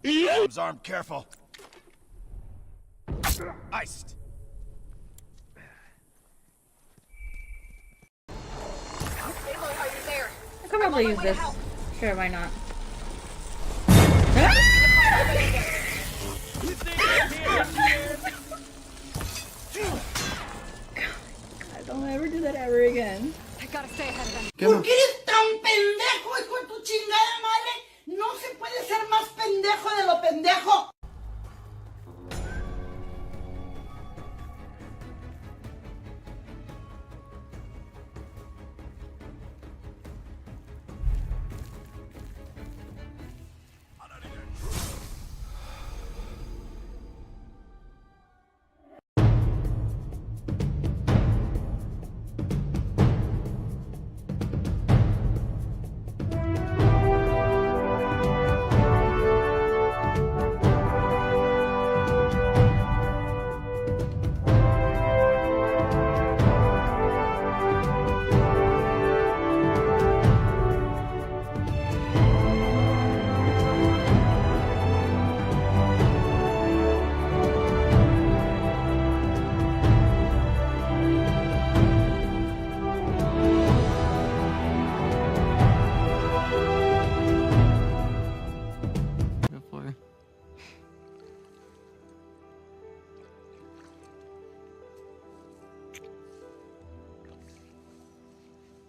Arms, arm, careful. Iced. Aloy, are you there? I could probably use this. Sure, why not? God, don't ever do that ever again. I gotta stay ahead of them. ¿Por qué eres tan pendejo, hijo de tu chingada madre? No se puede ser más pendejo de lo pendejo.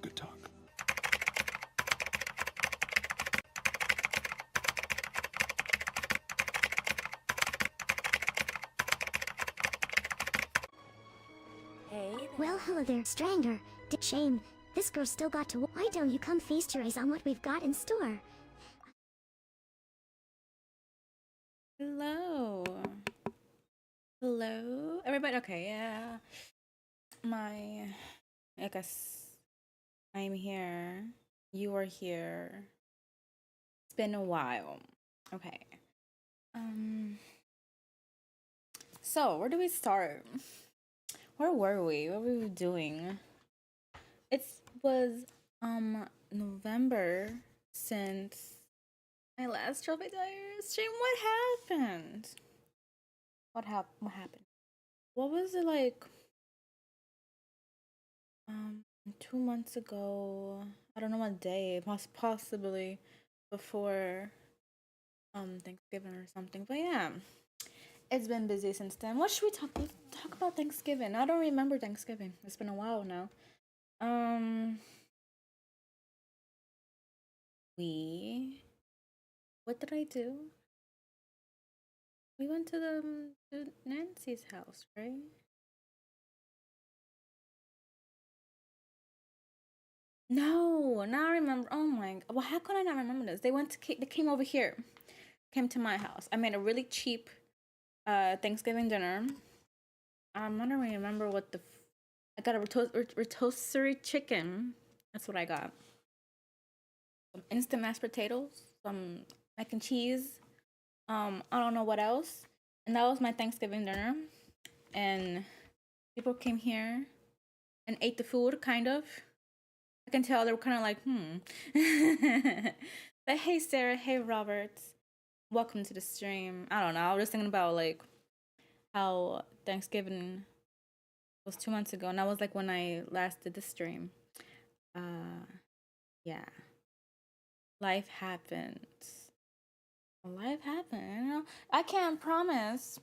Good talk. Well, hello there, stranger. Shame. This girl still got to. Why don't you come feast your eyes on what we've got in store? Hello. Hello, everybody. Okay, yeah. I guess I'm here. You are here. It's been a while. Okay. So where do we start? Where were we? What were we doing? It was November since my last Trophy Diary stream. What happened? What happened? What was it like? 2 months ago. I don't know what day. Possibly before Thanksgiving or something. But yeah, it's been busy since then. What should we talk? Let's talk about Thanksgiving. I don't remember Thanksgiving. It's been a while now. What did I do? We went to Nancy's house, right? No, now I remember. Oh my, well, how could I not remember this? They came over here, came to my house. I made a really cheap Thanksgiving dinner. I don't remember what I got a rotisserie chicken. That's what I got. Some instant mashed potatoes, some mac and cheese. I don't know what else. And that was my Thanksgiving dinner. And people came here and ate the food, kind of. I can tell they were kind of like, But hey, Sarah. Hey, Robert. Welcome to the stream. I don't know. I was just thinking about like how Thanksgiving was 2 months ago, and that was like when I last did the stream. Yeah. Life happens. Life happened. You know, I can't promise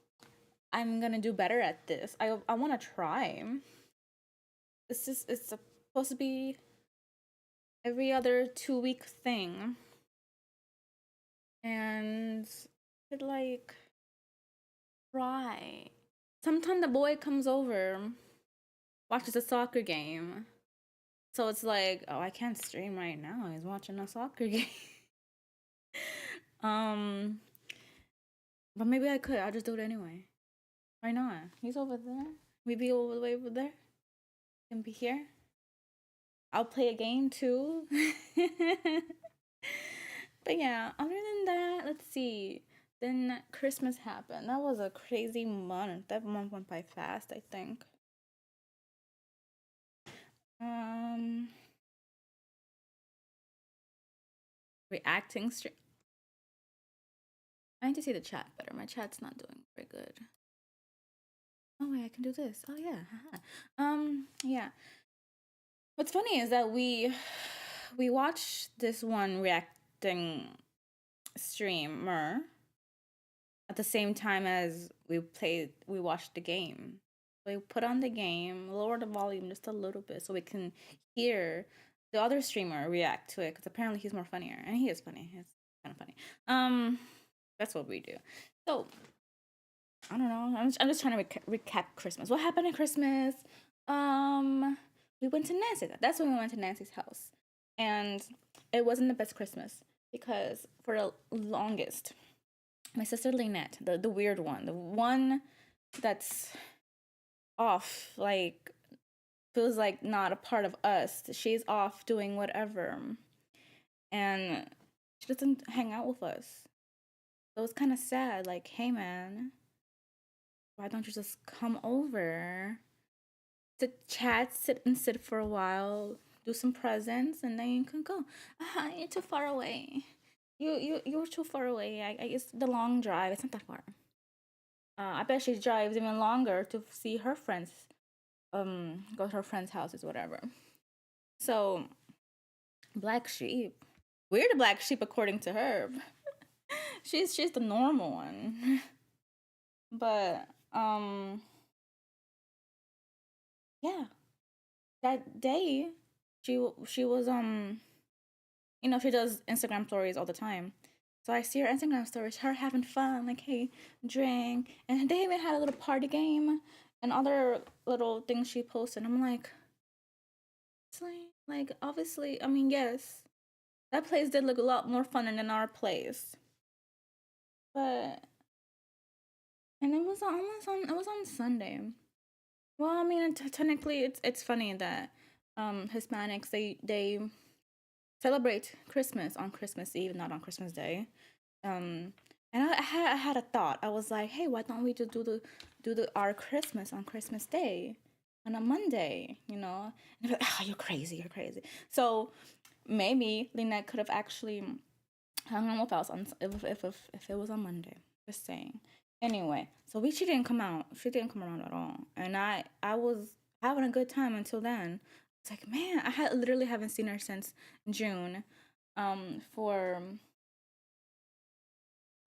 I'm gonna do better at this. I want to try. It's supposed to be every other 2-week thing, and it like try. Sometimes the boy comes over, watches a soccer game, so it's like, oh, I can't stream right now. He's watching a soccer game. But maybe I could. I'll just do it anyway. Why not? He's over there. Maybe all the way over there. He can be here. I'll play a game too. But yeah, other than that, let's see. Then Christmas happened. That was a crazy month. That month went by fast, I think. Reacting stream. I need to see the chat better. My chat's not doing very good. Oh wait, I can do this. Oh yeah. Yeah. What's funny is that we watched this one reacting streamer at the same time as we watched the game. We put on the game, lower the volume just a little bit so we can hear the other streamer react to it, because apparently he's more funnier, and he is funny. It's kind of funny. That's what we do. So I don't know. I'm just trying to recap Christmas. What happened at Christmas? We went to Nancy's. That's when we went to Nancy's house, and it wasn't the best Christmas because for the longest, my sister Lynette, the weird one, the one that's off, like feels like not a part of us. She's off doing whatever, and she doesn't hang out with us. So it's kind of sad. Like, hey man, why don't you just come over to chat, sit for a while, do some presents, and then you can go. You're too far away. You're too far away. It's the long drive. It's not that far. I bet she drives even longer to see her friends. Go to her friends' houses, whatever. So, black sheep. We're the black sheep according to her. she's the normal one. But yeah, that day she was she does Instagram stories all the time. So I see her Instagram stories, her having fun, like, hey, drink. And they even had a little party game and other little things she posted. I'm like, it's like obviously, I mean, yes, that place did look a lot more fun than our place. But, and it was on Sunday. Well, I mean, technically, it's funny that Hispanics, they celebrate Christmas on Christmas Eve, not on Christmas Day. And I had a thought. I was like, hey, why don't we just do our Christmas on Christmas Day on a Monday? And they're like, oh, you're crazy. So maybe Lynette could have actually hung out with us on if it was on Monday. Just saying. Anyway, so she didn't come out. She didn't come around at all, and I was having a good time until then. It's like, man, I literally haven't seen her since June, for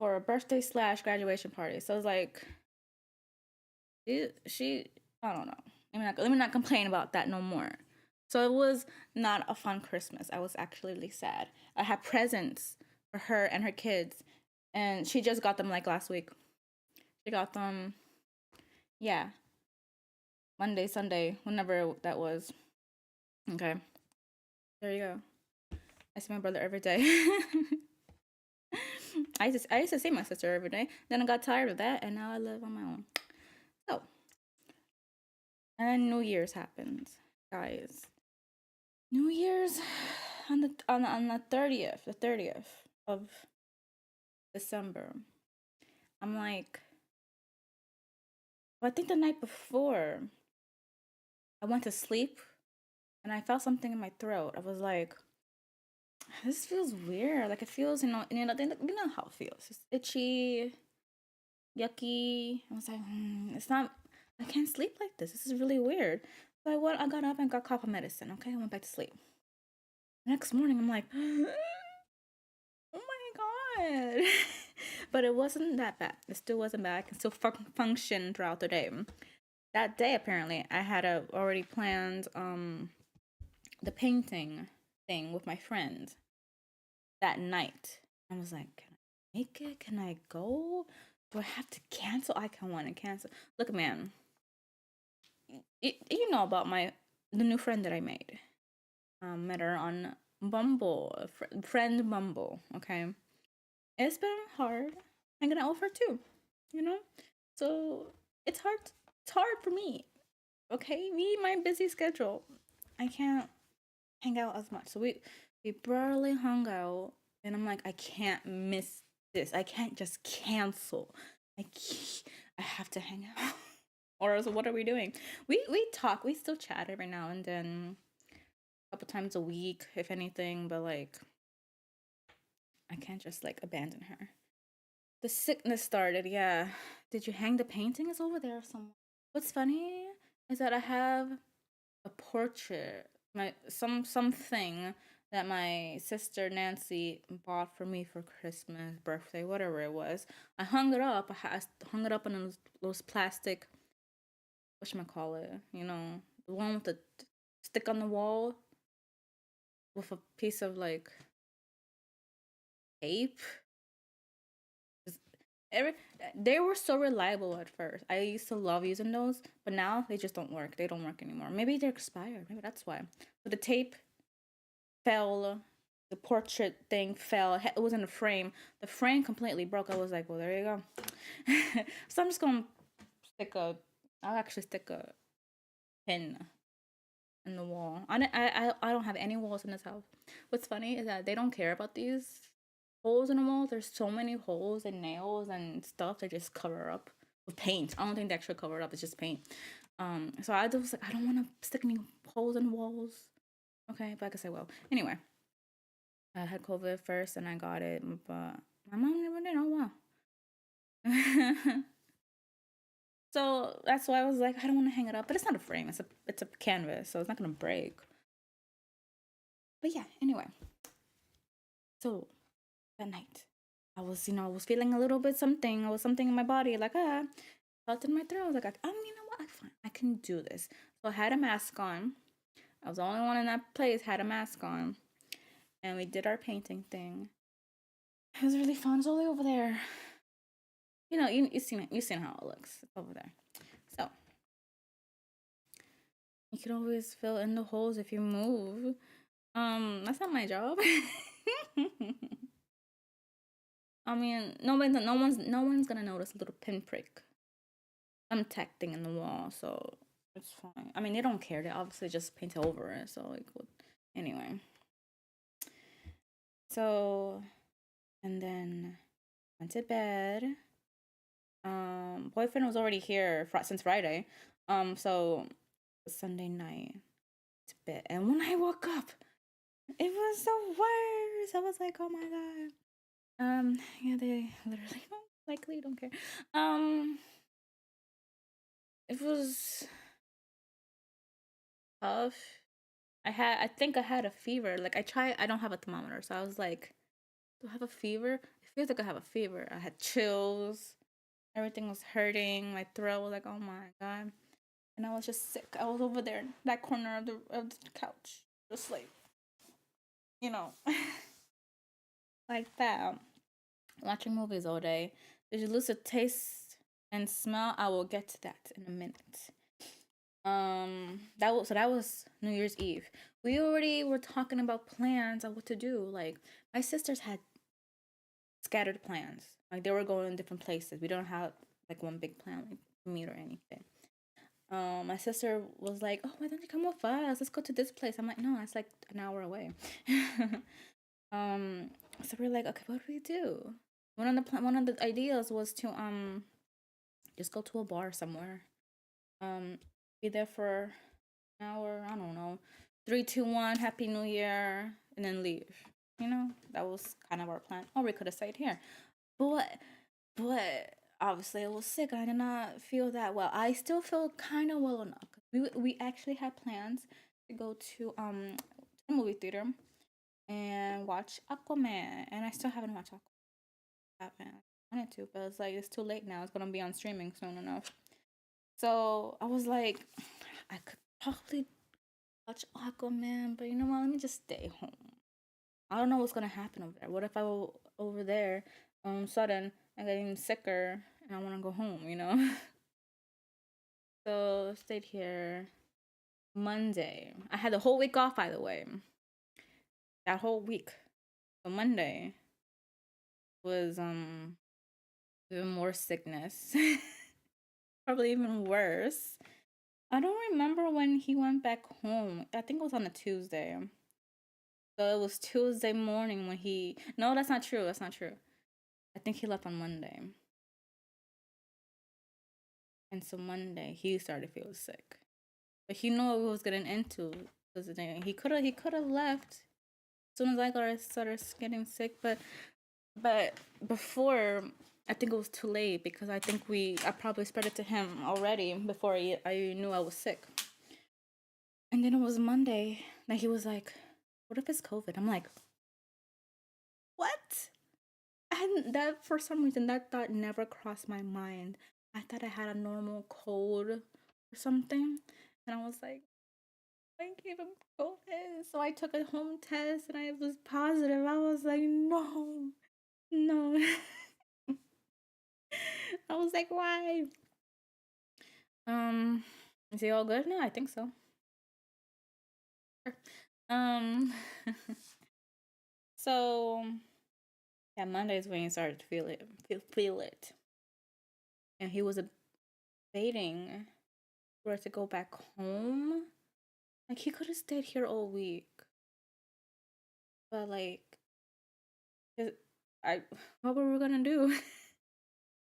a birthday / graduation party. So I was like, she I don't know. Let me not complain about that no more. So it was not a fun Christmas. I was actually really sad. I had presents for her and her kids, and she just got them like last week. She got them, yeah, Monday, Sunday, whenever that was. Okay, there you go. I see my brother every day. I used to see my sister every day. Then I got tired of that, and now I live on my own. So, and then New Year's happens, guys. New Year's on the 30th of December. I'm like, I think the night before, I went to sleep, and I felt something in my throat. I was like, this feels weird. Like, it feels, you know how it feels. It's itchy, yucky. I was like, it's not. I can't sleep like this. This is really weird. So I got up and got cough medicine. Okay, I went back to sleep. Next morning, I'm like, oh my god. But it wasn't that bad. It still wasn't bad. I can still function throughout the day. That day, apparently, I had already planned the painting thing with my friend that night. I was like, can I make it? Can I go? Do I have to cancel? I can want to cancel. Look, man, you know about the new friend that I made. Met her on Bumble, friend Bumble. Okay, it's been hard hanging out with her too. So it's hard. It's hard for me. Okay, my busy schedule, I can't hang out as much. So we barely hung out, and I'm like, I can't miss this. I can't just cancel. I have to hang out. Or else, what are we doing? We talk. We still chat every now and then, a couple times a week, if anything. But like, I can't just like abandon her. the sickness started. Yeah. Did you hang the painting? It's over there somewhere. What's funny is that I have a portrait, something that my sister Nancy bought for me for Christmas, birthday, whatever it was. I hung it up. I hung it up on those plastic, whatchamacallit, you know, the one with the stick on the wall with a piece of like tape. Every They were so reliable at first. I used to love using those, but now they just don't work. They don't work anymore. Maybe they're expired. Maybe that's why. But the tape fell. The portrait thing fell. It was in the frame. The frame completely broke. I was like, well, there you go. So I'm just gonna I'll actually stick a pin in the wall. I don't have any walls in this house. What's funny is that they don't care about these holes in the wall. There's so many holes and nails and stuff they just cover up with paint. I don't think they actually cover it up. It's just paint. So I was like, I don't want to stick any holes in walls. Okay, but I guess I will. Anyway, I had COVID first and I got it, but my mom never did. Oh wow. So that's why I was like, I don't want to hang it up. But it's not a frame. It's a canvas, so it's not gonna break. But yeah. Anyway, so that night, I was feeling a little bit something. I was something in my body, like felt in my throat. I was like, you know what? I can do this. So I had a mask on. I was the only one in that place had a mask on, and we did our painting thing. It was really fun. It's all the way over there. You know, you've seen how it looks. It's over there. So you can always fill in the holes if you move. That's not my job. I mean, no one's gonna notice a little pinprick. I'm thing in the wall, so it's fine. I mean, they don't care. They obviously just paint over it. So like, anyway. So, and then went to bed. Boyfriend was already here since Friday. So Sunday night to bed, and when I woke up, it was the worst. I was like, oh my god. Yeah, they literally likely don't care. It was tough. I think I had a fever. Like I don't have a thermometer, so I was like, do I have a fever? It feels like I have a fever. I had chills. Everything was hurting. My throat was like, oh my god. And I was just sick. I was over there in that corner of the couch. Just like, you know, like that. Watching movies all day. Did you lose a taste and smell? I will get to that in a minute. That was New Year's Eve. We already were talking about plans of what to do. Like my sisters had scattered plans. Like they were going in different places. We don't have like one big plan like meet or anything. My sister was like, "Oh, why don't you come with us? Let's go to this place." I'm like, "No, it's like an hour away." So we're like, "Okay, what do we do?" One of the ideas was to just go to a bar somewhere. Be there for an hour. I don't know. 3, 2, 1. Happy New Year, and then leave. You know, that was kind of our plan. Or we could have stayed here, but obviously I was sick. I did not feel that well. I still feel kind of well enough. We actually had plans to go to the movie theater and watch Aquaman, and I still haven't watched Aquaman. I wanted to, but it's like it's too late now. It's gonna be on streaming soon enough. So I was like, I could probably watch Aquaman, but you know what? Let me just stay home. I don't know what's gonna happen over there. What if I go over there, sudden and getting sicker, and I want to go home? You know. So stayed here. Monday, I had the whole week off. By the way, that whole week. So Monday was even more sickness. Probably even worse. I don't remember when he went back home. I think it was on a Tuesday. So it was Tuesday morning when he... No, that's not true. That's not true. I think he left on Monday. And so Monday, he started to feel sick. But he knew what he was getting into. He could have left as soon as I started getting sick. But before I think it was too late because I think I probably spread it to him already before I knew I was sick. And then it was Monday. And he was like, what if it's COVID? I'm like, what? And that, for some reason, that thought never crossed my mind. I thought I had a normal cold or something. And I was like, I gave him COVID. So I took a home test and I was positive. I was like, no. I was like, why? Is he all good now? I think so. Um, so yeah, Monday's when he started to feel it, and he was debating where to go back home. Like he could have stayed here all week, but like, what were we gonna do?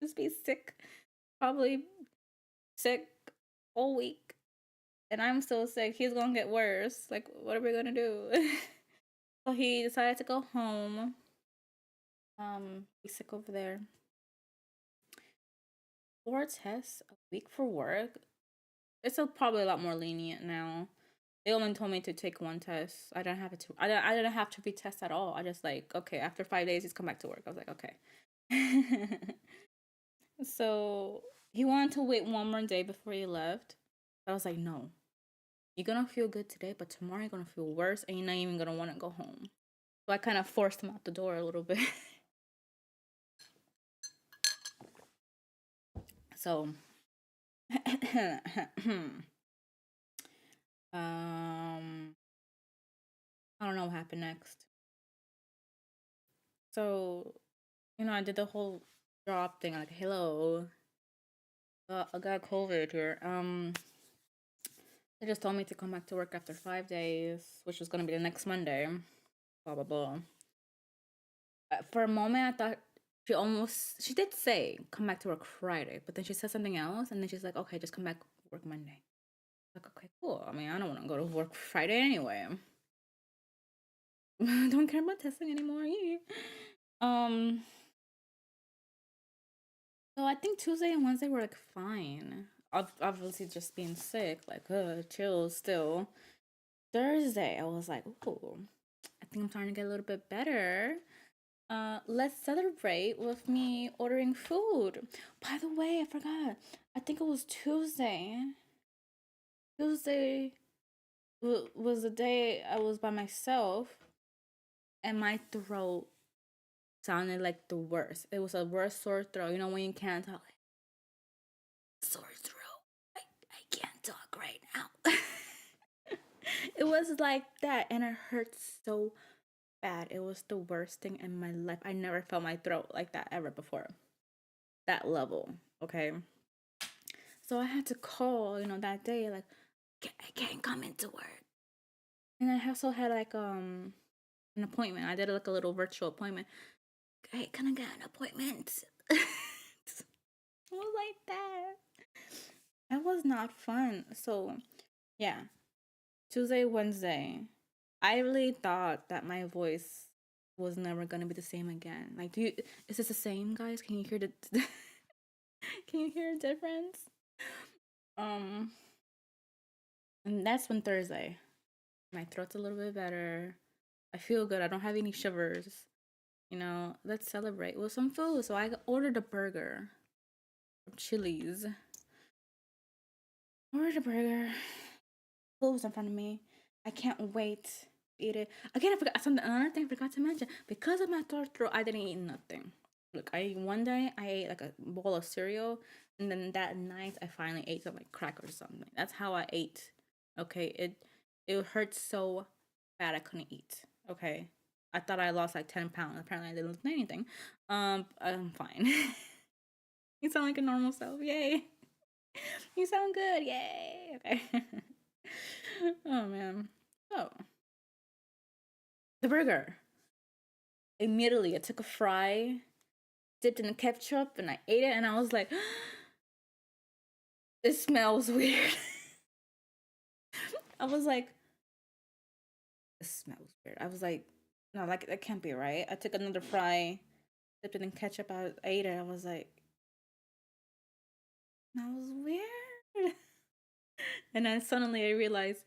Just be sick, probably sick all week, and I'm still sick. He's gonna get worse. Like, what are we gonna do? So he decided to go home. Be sick over there. 4 tests a week for work. It's probably a lot more lenient now. They only told me to take 1 test. I didn't have to. I didn't have to retest at all. I just like, okay, after 5 days, he's come back to work. I was like, okay. So he wanted to wait 1 more day before he left. I was like, no, you're gonna feel good today, but tomorrow you're gonna feel worse, and you're not even gonna want to go home. So I kind of forced him out the door a little bit. So I don't know what happened next. So, I did the whole drop thing, like, hello, I got COVID here. They just told me to come back to work after 5 days, which was gonna be the next Monday. Blah blah blah. For a moment, I thought she did say come back to work Friday, but then she said something else, and then she's like, okay, just come back work Monday. Like, okay, cool. I mean, I don't want to go to work Friday anyway. Don't care about testing anymore. So I think Tuesday and Wednesday were like fine. Obviously, just being sick, like, chill still. Thursday, I was like, ooh, I think I'm starting to get a little bit better. Let's celebrate with me ordering food. By the way, I forgot. I think it was Tuesday. Tuesday was the day I was by myself, and my throat sounded like the worst. It was a worst sore throat. You know when you can't talk, like, sore throat. I can't talk right now. It was like that, and it hurt so bad. It was the worst thing in my life. I never felt my throat like that ever before. That level, okay? So I had to call, that day, like, I can't come into work. And I also had like an appointment. I did like a little virtual appointment. Hey, can I get an appointment? It was like that. That was not fun. So yeah, Tuesday, Wednesday, I really thought that my voice was never gonna be the same again. Like, is this the same, guys? Can you hear can you hear a difference? And that's when Thursday. My throat's a little bit better. I feel good. I don't have any shivers. Let's celebrate with some food. So I ordered a burger from Chili's. Ordered a burger. Food was in front of me. I can't wait to eat it. Again, I forgot something. Another thing I forgot to mention. Because of my sore throat, I didn't eat nothing. Look, one day I ate like a bowl of cereal, and then that night I finally ate some like crackers or something. That's how I ate. Okay, it hurt so bad I couldn't eat. Okay, I thought I lost like 10 pounds. Apparently I didn't lose anything. I'm fine. You sound like a normal self. Yay. You sound good. Yay. Okay. Oh man. So the burger. Immediately I took a fry, dipped in the ketchup, and I ate it, and I was like, this smells weird. I was like, this smells weird. I was like, no, like that can't be right. I took another fry, dipped it in ketchup. I ate it. I was like, that was weird. And then suddenly I realized,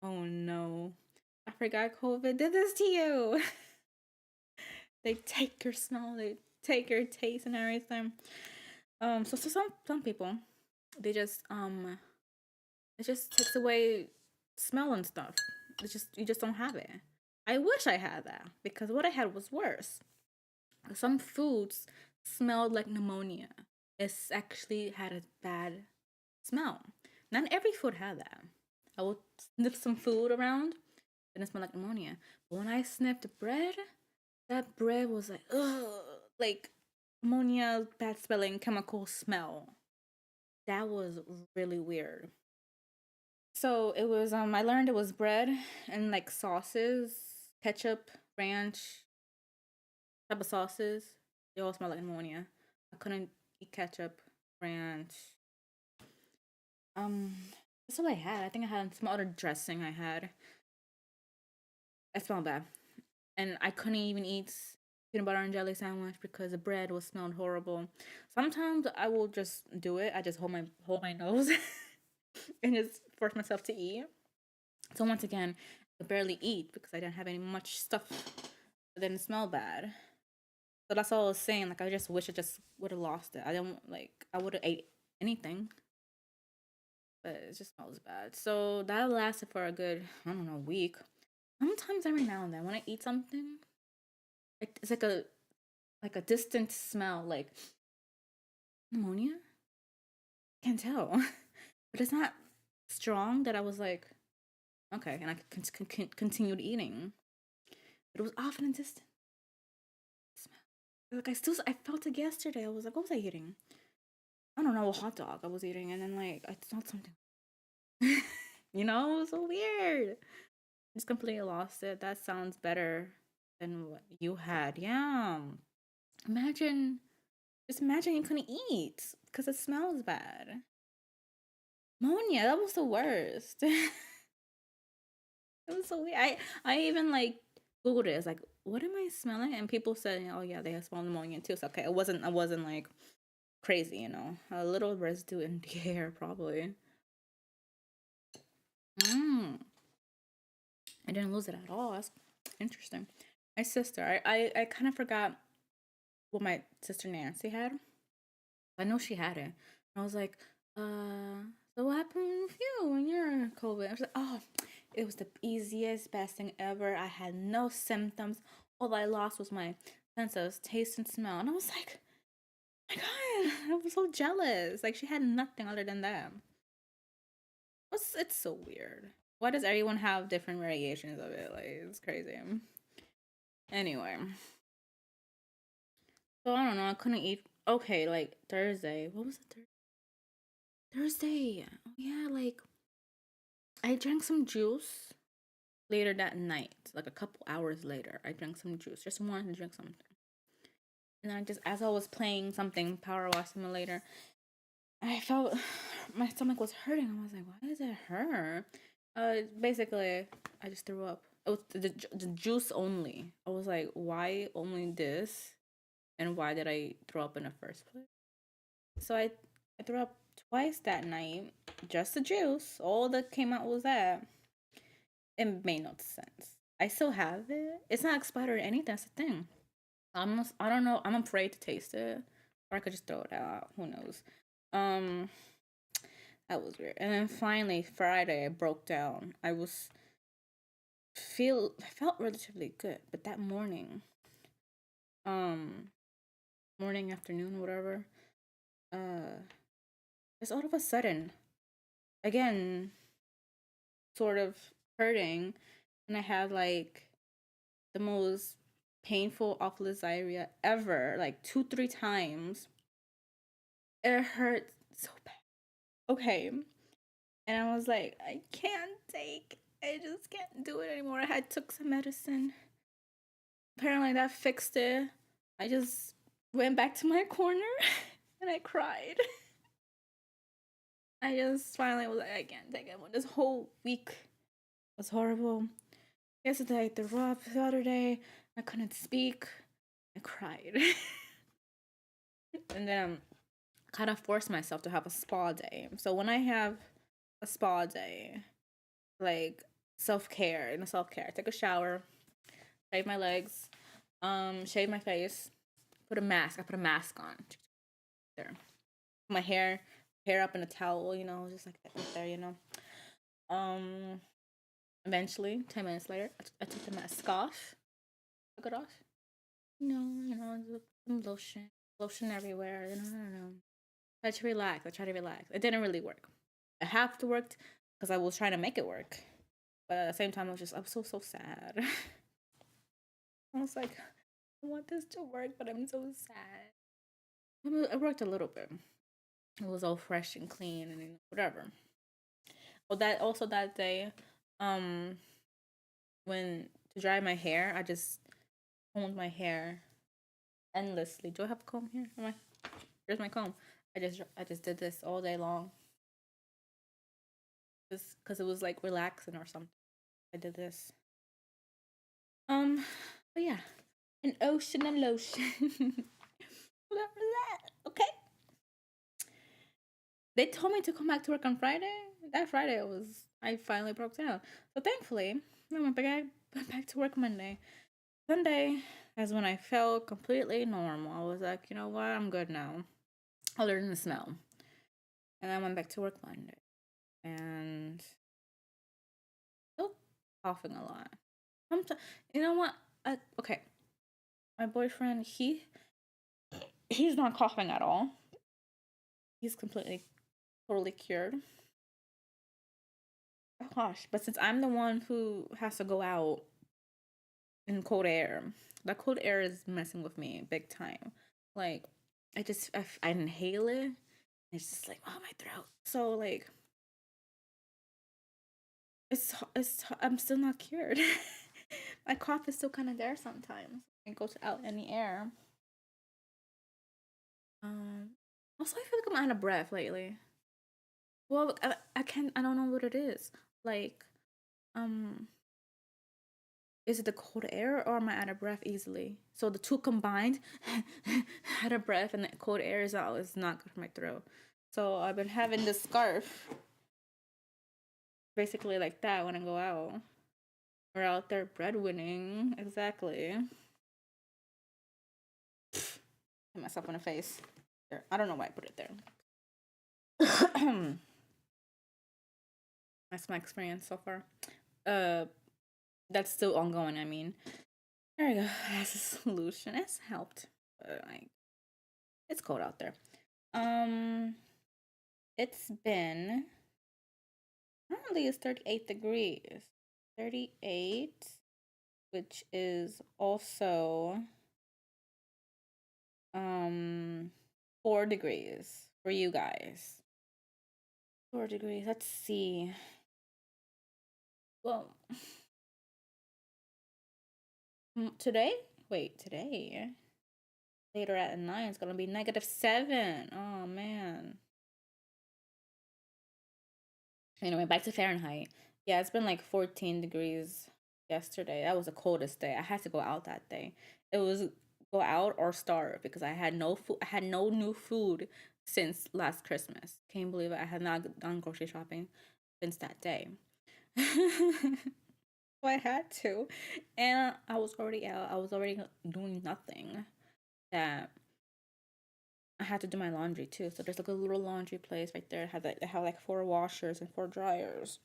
oh no, I forgot COVID did this to you. They take your smell, they take your taste and everything. So some people, they just it just takes away smell and stuff. It's just you just don't have it. I wish I had that because what I had was worse. Some foods smelled like pneumonia. It's actually had a bad smell. Not every food had that. I would sniff some food around and it smelled like pneumonia. But when I sniffed bread, that bread was like, ugh, like ammonia, bad smelling, chemical smell. That was really weird. So it was I learned it was bread and like sauces, ketchup, ranch, type of sauces. They all smell like ammonia. I couldn't eat ketchup, ranch. That's all I had. I think I had some other dressing I had. It smelled bad. And I couldn't even eat peanut butter and jelly sandwich because the bread was smelled horrible. Sometimes I will just do it. I just hold my nose and just force myself to eat. So once again, I could barely eat because I didn't have any much stuff that didn't smell bad. So that's all I was saying. Like I just wish I just would have lost it. I don't like I would have ate anything. But it just smells bad. So that lasted for a good, I don't know, week. Sometimes every now and then when I eat something, it's like a distant smell, like pneumonia. Can't tell, but it's not strong that I was like, okay, and I continued eating. But it was often a distant smell. Like I felt it yesterday. I was like, what was I eating? I don't know, a hot dog I was eating, and then like I smelled something. You know, it was so weird. Just completely lost it. That sounds better than what you had. Yeah. Imagine, just imagine you couldn't eat because it smells bad. Ammonia, that was the worst. It was so weird. I even like Googled it. It's like, what am I smelling? And people said, oh yeah, they have smelled pneumonia too. So okay, I wasn't like crazy, you know. A little residue in the air probably. I didn't lose it at all. That's interesting. My sister, I kind of forgot what my sister Nancy had. I know she had it. I was like, so what happened with you when you're COVID? I was like, oh, it was the easiest, best thing ever. I had no symptoms. All I lost was my sense of taste and smell. And I was like, oh my God, I was so jealous. Like she had nothing other than that. It's so weird. Why does everyone have different variations of it? Like it's crazy. Anyway. So I don't know, I couldn't eat okay, like Thursday. What was it? Thursday. Oh yeah, like I drank some juice later that night. Like a couple hours later. I drank some juice. Just wanted to drink something. And then I just as I was playing something, Power Wash Simulator, I felt my stomach was hurting. I was like, why does it hurt? Basically I just threw up. It was the juice only. I was like, why only this? And why did I throw up in the first place? So I threw up twice that night. Just the juice. All that came out was that. It made no sense. I still have it. It's not expired or anything. That's the thing. I don't know. I'm afraid to taste it. Or I could just throw it out. Who knows? That was weird. And then finally Friday I broke down. I felt relatively good, but that morning, morning, afternoon, whatever, just all of a sudden, again, sort of hurting, and I had like the most painful awful diarrhea ever, like 2-3 times. It hurt so bad. Okay. And I was like, I just can't do it anymore. I had took some medicine. Apparently that fixed it. I just went back to my corner and I cried. I just finally was like, I can't take it. This whole week was horrible. Yesterday I threw up. The other day I couldn't speak. I cried. and then kind of force myself to have a spa day. So when I have a spa day, like self-care, I take a shower, shave my legs, shave my face, put a mask. I put a mask on there. My hair up in a towel, just like that right there, Eventually, 10 minutes later, I took the mask off. Took it off. Some lotion everywhere. I don't know. I tried to relax. It didn't really work. It half worked because I was trying to make it work, but at the same time, I was so sad. I was like, I want this to work, but I'm so sad. It worked a little bit. It was all fresh and clean and whatever. Well, that day, when to dry my hair, I just combed my hair endlessly. Do I have a comb here? Here's my comb. I just did this all day long. Just because it was like relaxing or something. I did this. But yeah, an ocean and lotion. Whatever that. Okay. They told me to come back to work on Friday. That Friday I finally broke down. So thankfully, I went back to work Monday. Sunday is when I felt completely normal. I was like, you know what, I'm good now. Other than the smell. And I went back to work Monday. And still coughing a lot. You know what? Okay. My boyfriend, he's not coughing at all. He's totally cured. Oh gosh, but since I'm the one who has to go out in cold air, that cold air is messing with me big time. Like, I inhale it, and it's just like, oh, my throat. So like, I'm still not cured. My cough is still kind of there sometimes. It goes out in the air. Also, I feel like I'm out of breath lately. Well, I don't know what it is. Like, is it the cold air or am I out of breath easily? So the two combined, out of breath and the cold air is not good for my throat. So I've been having this scarf, basically like that when I go out. We're out there breadwinning, exactly. Hit myself in the face. There. I don't know why I put it there. That's my experience so far. That's still ongoing. I mean, there we go. That's a solution. It's helped. But like, it's cold out there. It's been currently it's 38 degrees. 38, which is also 4 degrees for you guys. 4 degrees. Let's see. Well, today? Wait, today? Later at 9, it's gonna be -7. Oh man. Anyway, back to Fahrenheit. Yeah, it's been like 14 degrees yesterday. That was the coldest day. I had to go out that day. It was go out or starve because I had no food. I had no new food since last Christmas. Can't believe it. I had not gone grocery shopping since that day. So I had to, and I was already out. I was already doing nothing. That I had to do my laundry too. So there's like a little laundry place right there. They have like 4 washers and 4 dryers.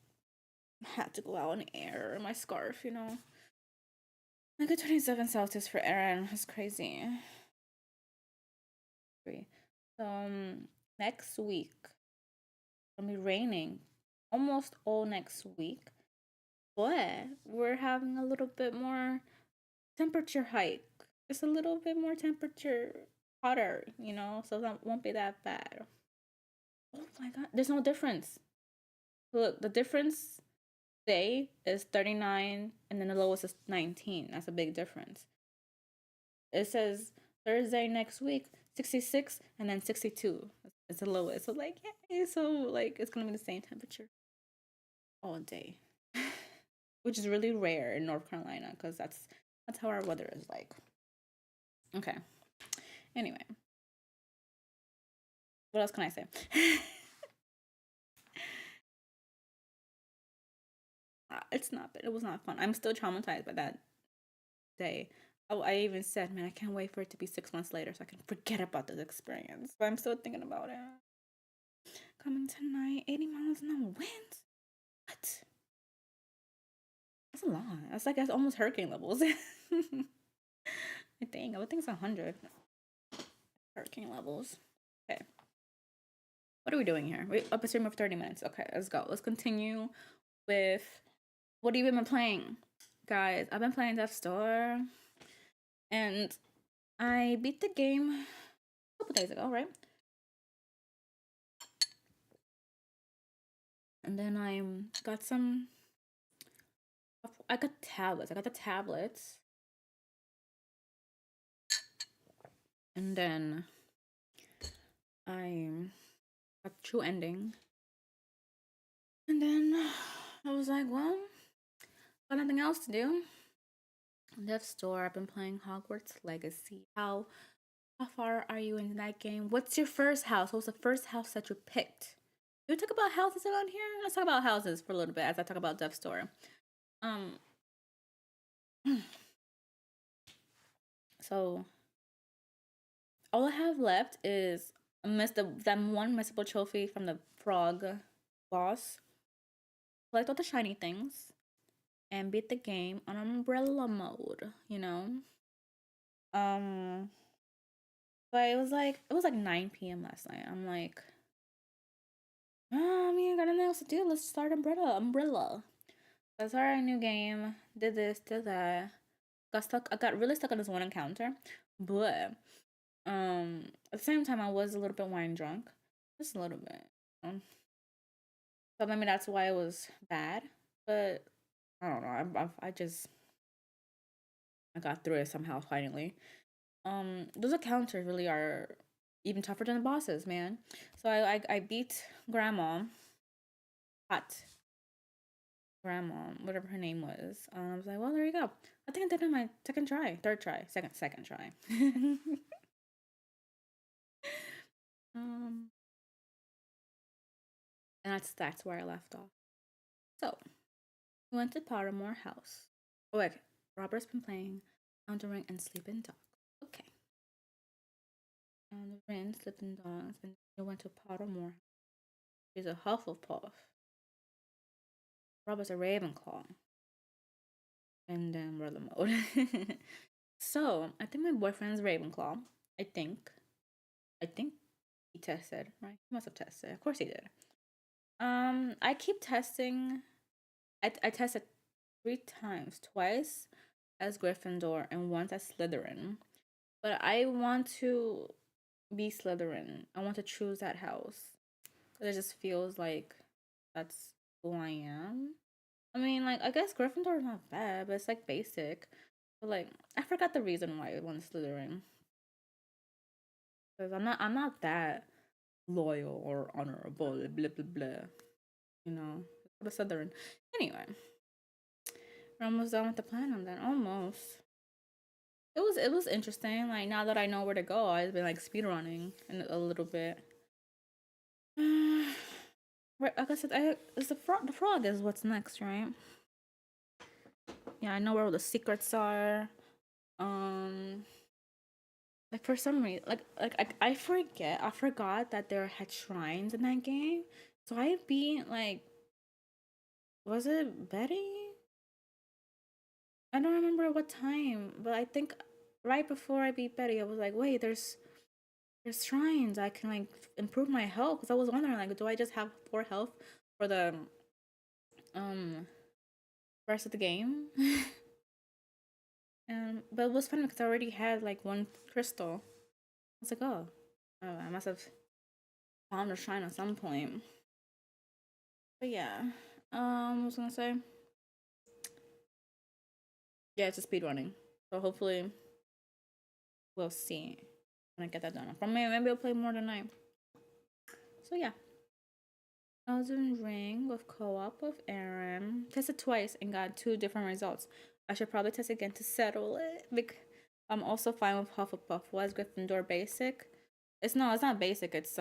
I had to go out and air my scarf, Like a 27 Celsius for Aaron. That's crazy. So next week, it's gonna be raining almost all next week. But we're having a little bit more temperature hike. Just a little bit more temperature hotter, so that won't be that bad. Oh my god, there's no difference. Look, the difference day is 39 and then the lowest is 19. That's a big difference. It says Thursday next week 66 and then 62 is the lowest. So like, yeah, so like it's gonna be the same temperature all day. Which is really rare in North Carolina because that's how our weather is like. Okay. Anyway, What else can I say? It's not, but it was not fun. I'm still traumatized by that day. Oh, I even said, man, I can't wait for it to be 6 months later so I can forget about this experience. But I'm still thinking about it. Coming tonight, 80 miles an hour winds. What? That's a lot. That's like that's almost hurricane levels. I think. I would think it's 100 hurricane levels. Okay. What are we doing here? We up a stream of 30 minutes. Okay, let's go. Let's continue with what have you been playing? Guys, I've been playing Death Store. And I beat the game a couple days ago, right? And then I got some. I got tablets. I got the tablets. And then I got True Ending. And then I was like, well, got nothing else to do. Death Store. I've been playing Hogwarts Legacy. How far are you in that game? What's your first house? What was the first house that you picked? Do we talk about houses around here? Let's talk about houses for a little bit as I talk about Death Store. So all I have left is that one missable trophy from the frog boss. Collect all the shiny things and beat the game on umbrella mode, you know? But it was like 9 p.m. last night. I'm like, oh, I mean, I got nothing else to do. Let's start umbrella. So I started a new game, did this, did that. I got really stuck on this one encounter. But at the same time I was a little bit wine drunk. Just a little bit. So maybe that's why it was bad. But I don't know. I got through it somehow finally. Those encounters really are even tougher than the bosses, man. So I beat Grandma, Grandma, whatever her name was. I was like, well, there you go. I think I did it on my second try. And that's where I left off. So we went to Pottermore House. Oh wait, Robert's been playing On the Ring and Sleeping Dogs. Okay. On the Ring, Sleeping Dogs, and we went to Pottermore. She's a Hufflepuff. Robert's a Ravenclaw. And then we're the mode. So I think my boyfriend's Ravenclaw. I think he tested, right? He must have tested. Of course he did. I keep testing. I tested 3 times, twice as Gryffindor and once as Slytherin. But I want to be Slytherin. I want to choose that house. It just feels like that's who I am. I mean, like, I guess Gryffindor is not bad, but it's like basic. But like, I forgot the reason why I went Slytherin. Because I'm not that loyal or honorable, blah blah blah. You know, the Slytherin. Anyway, we're almost done with the plan. I'm done. Almost. It was interesting. Like now that I know where to go, I've been like speed running in a little bit. Right, like I said, it's the frog is what's next, right? Yeah, I know where all the secrets are. Like for some reason, I forgot that there had shrines in that game. So I beat like, was it Betty? I don't remember what time, but I think right before I beat Betty, I was like, wait, there's shrines. I can like improve my health, because I was wondering like, do I just have 4 health for the rest of the game? But it was funny because I already had like 1 crystal. I was like, oh, I must have found a shrine at some point. But yeah, I was gonna say, yeah, it's a speed running. So hopefully, we'll see when I get that done. From maybe I'll play more tonight. So yeah, Elden Ring with co-op with Aaron. Tested twice and got 2 different results. I should probably test again to settle it. I'm also fine with Hufflepuff. Was Gryffindor basic? It's not basic. It's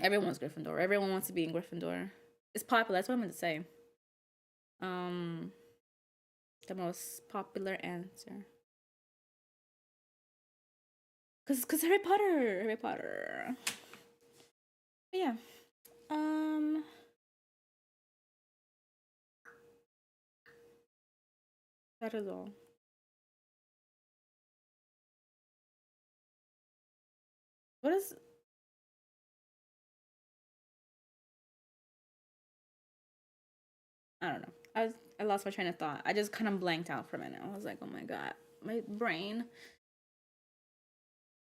Everyone's Gryffindor. Everyone wants to be in Gryffindor. It's popular. That's what I meant to say. The most popular answer. Cause Harry Potter. Harry Potter. But yeah. That is all. What is? I don't know. I lost my train of thought. I just kind of blanked out for a minute. I was like, oh my god, my brain.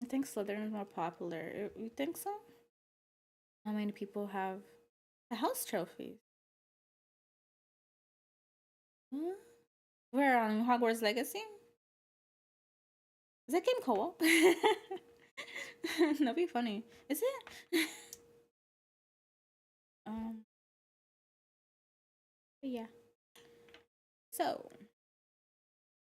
I think Slytherin is more popular. You think so? How many people have the house trophies? Huh? We're on Hogwarts Legacy. Is that game co-op? That'd be funny. Is it? But yeah. So,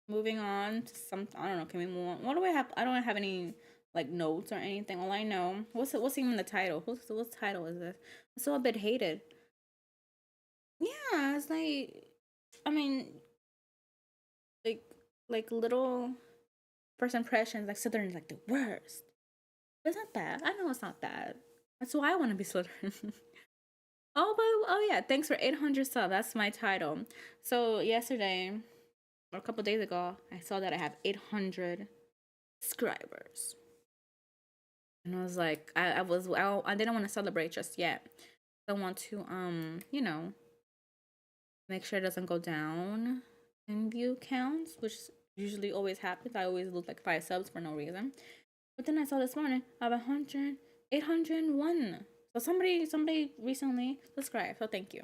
moving on to some. I don't know. Can we move on? What do I have? I don't have any like notes or anything. All I know. What's even the title? What title is this? It's so a bit hated. Yeah, it's like. I mean, like little first impressions. Like Slytherin's like the worst. But it's not bad. I know it's not bad. That's why I want to be Slytherin. Oh yeah, thanks for 800 subs. That's my title. So yesterday, or a couple days ago, I saw that I have 800 subscribers. And I was like, I didn't want to celebrate just yet. I want to, you know, make sure it doesn't go down in view counts, which usually always happens. I always lose like 5 subs for no reason. But then I saw this morning, I have 801. So somebody recently subscribed, so thank you.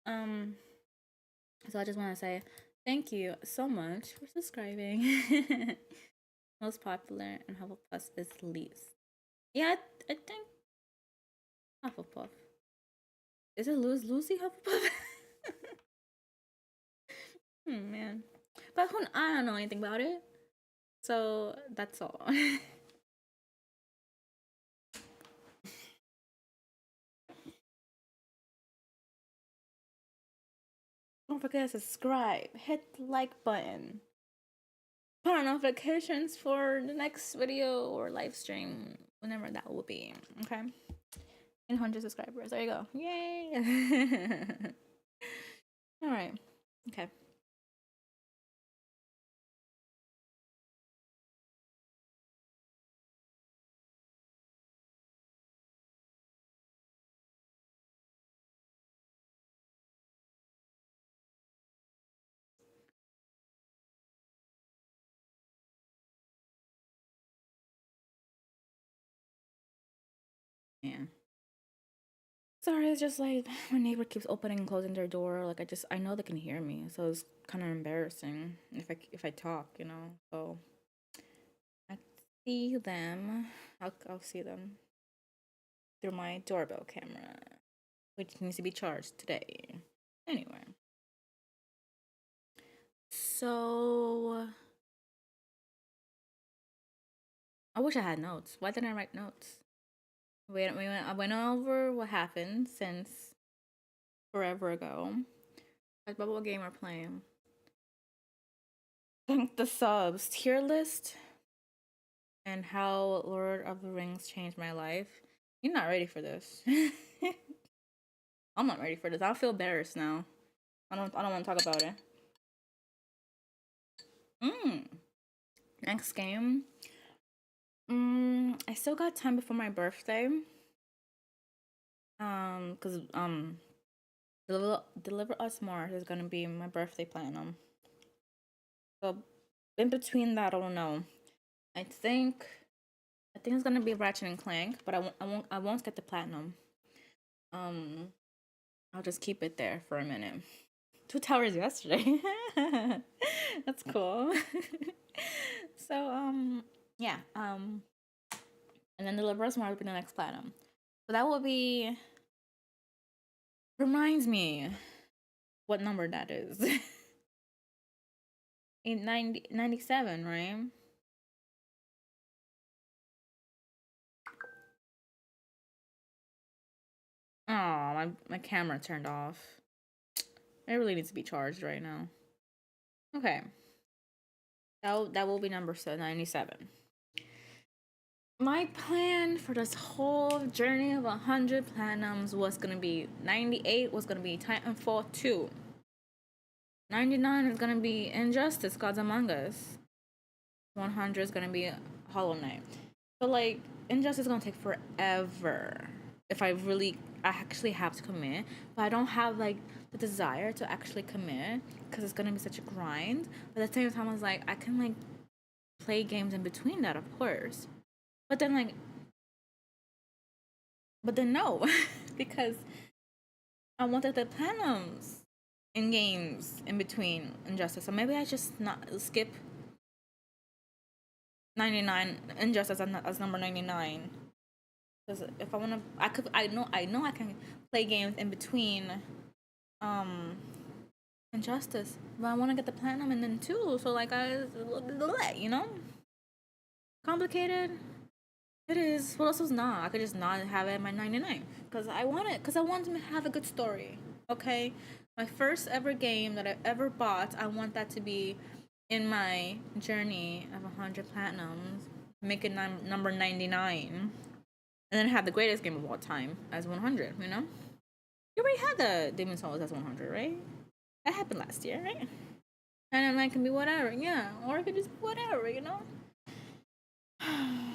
So I just want to say thank you so much for subscribing. Most popular and Hufflepuff is least. Yeah, I think Hufflepuff. Is it Lucy Hufflepuff? Man, but I don't know anything about it, so that's all. Don't forget to subscribe, hit the like button, put on notifications for the next video or live stream, whenever that will be. Okay, 100 subscribers. There you go. Yay! All right. Okay. Yeah. Sorry, it's just like my neighbor keeps opening and closing their door. Like I know they can hear me, so it's kind of embarrassing if I talk, you know. So I see them. I'll see them through my doorbell camera, which needs to be charged today. Anyway, so I wish I had notes. Why didn't I write notes? I went over what happened since forever ago. What bubble game we're playing? Thank the subs. Tier list and how Lord of the Rings changed my life. You're not ready for this. I'm not ready for this. I feel embarrassed now. I don't want to talk about it. Next game. I still got time before my birthday. Cause Deliver Us Mars is gonna be my birthday platinum. So in between that, I don't know. I think it's gonna be Ratchet and Clank, but I won't get the platinum. I'll just keep it there for a minute. 2 towers yesterday. That's cool. So yeah, and then Deliver Us Mars will be the next platinum. So that will be, reminds me what number that is. In 97, right? my camera turned off. It really needs to be charged right now. Okay. That will be number 97. My plan for this whole journey of 100 platinums was gonna be 98 was gonna be Titanfall 2. 99 is gonna be Injustice, Gods Among Us. 100 is gonna be Hollow Knight. So like Injustice is gonna take forever if I actually have to commit. But I don't have like the desire to actually commit because it's gonna be such a grind. But at the same time, I was like, I can like play games in between that, of course. But then no, because I wanted the platinums in games in between Injustice. So maybe I just not skip 99 Injustice as number 99. Because if I wanna, I know I can play games in between Injustice, but I want to get the platinum and then too. So like you know, complicated. It is. What else was not? I could just not have it at my 99 because I want it. Because I want to have a good story. Okay, my first ever game that I ever bought. I want that to be in my journey of 100 platinums. Make it number 99, and then have the greatest game of all time as 100. You know, you already had the Demon Souls as 100, right? That happened last year, right? And then it can be whatever, yeah, or it could just be whatever, you know.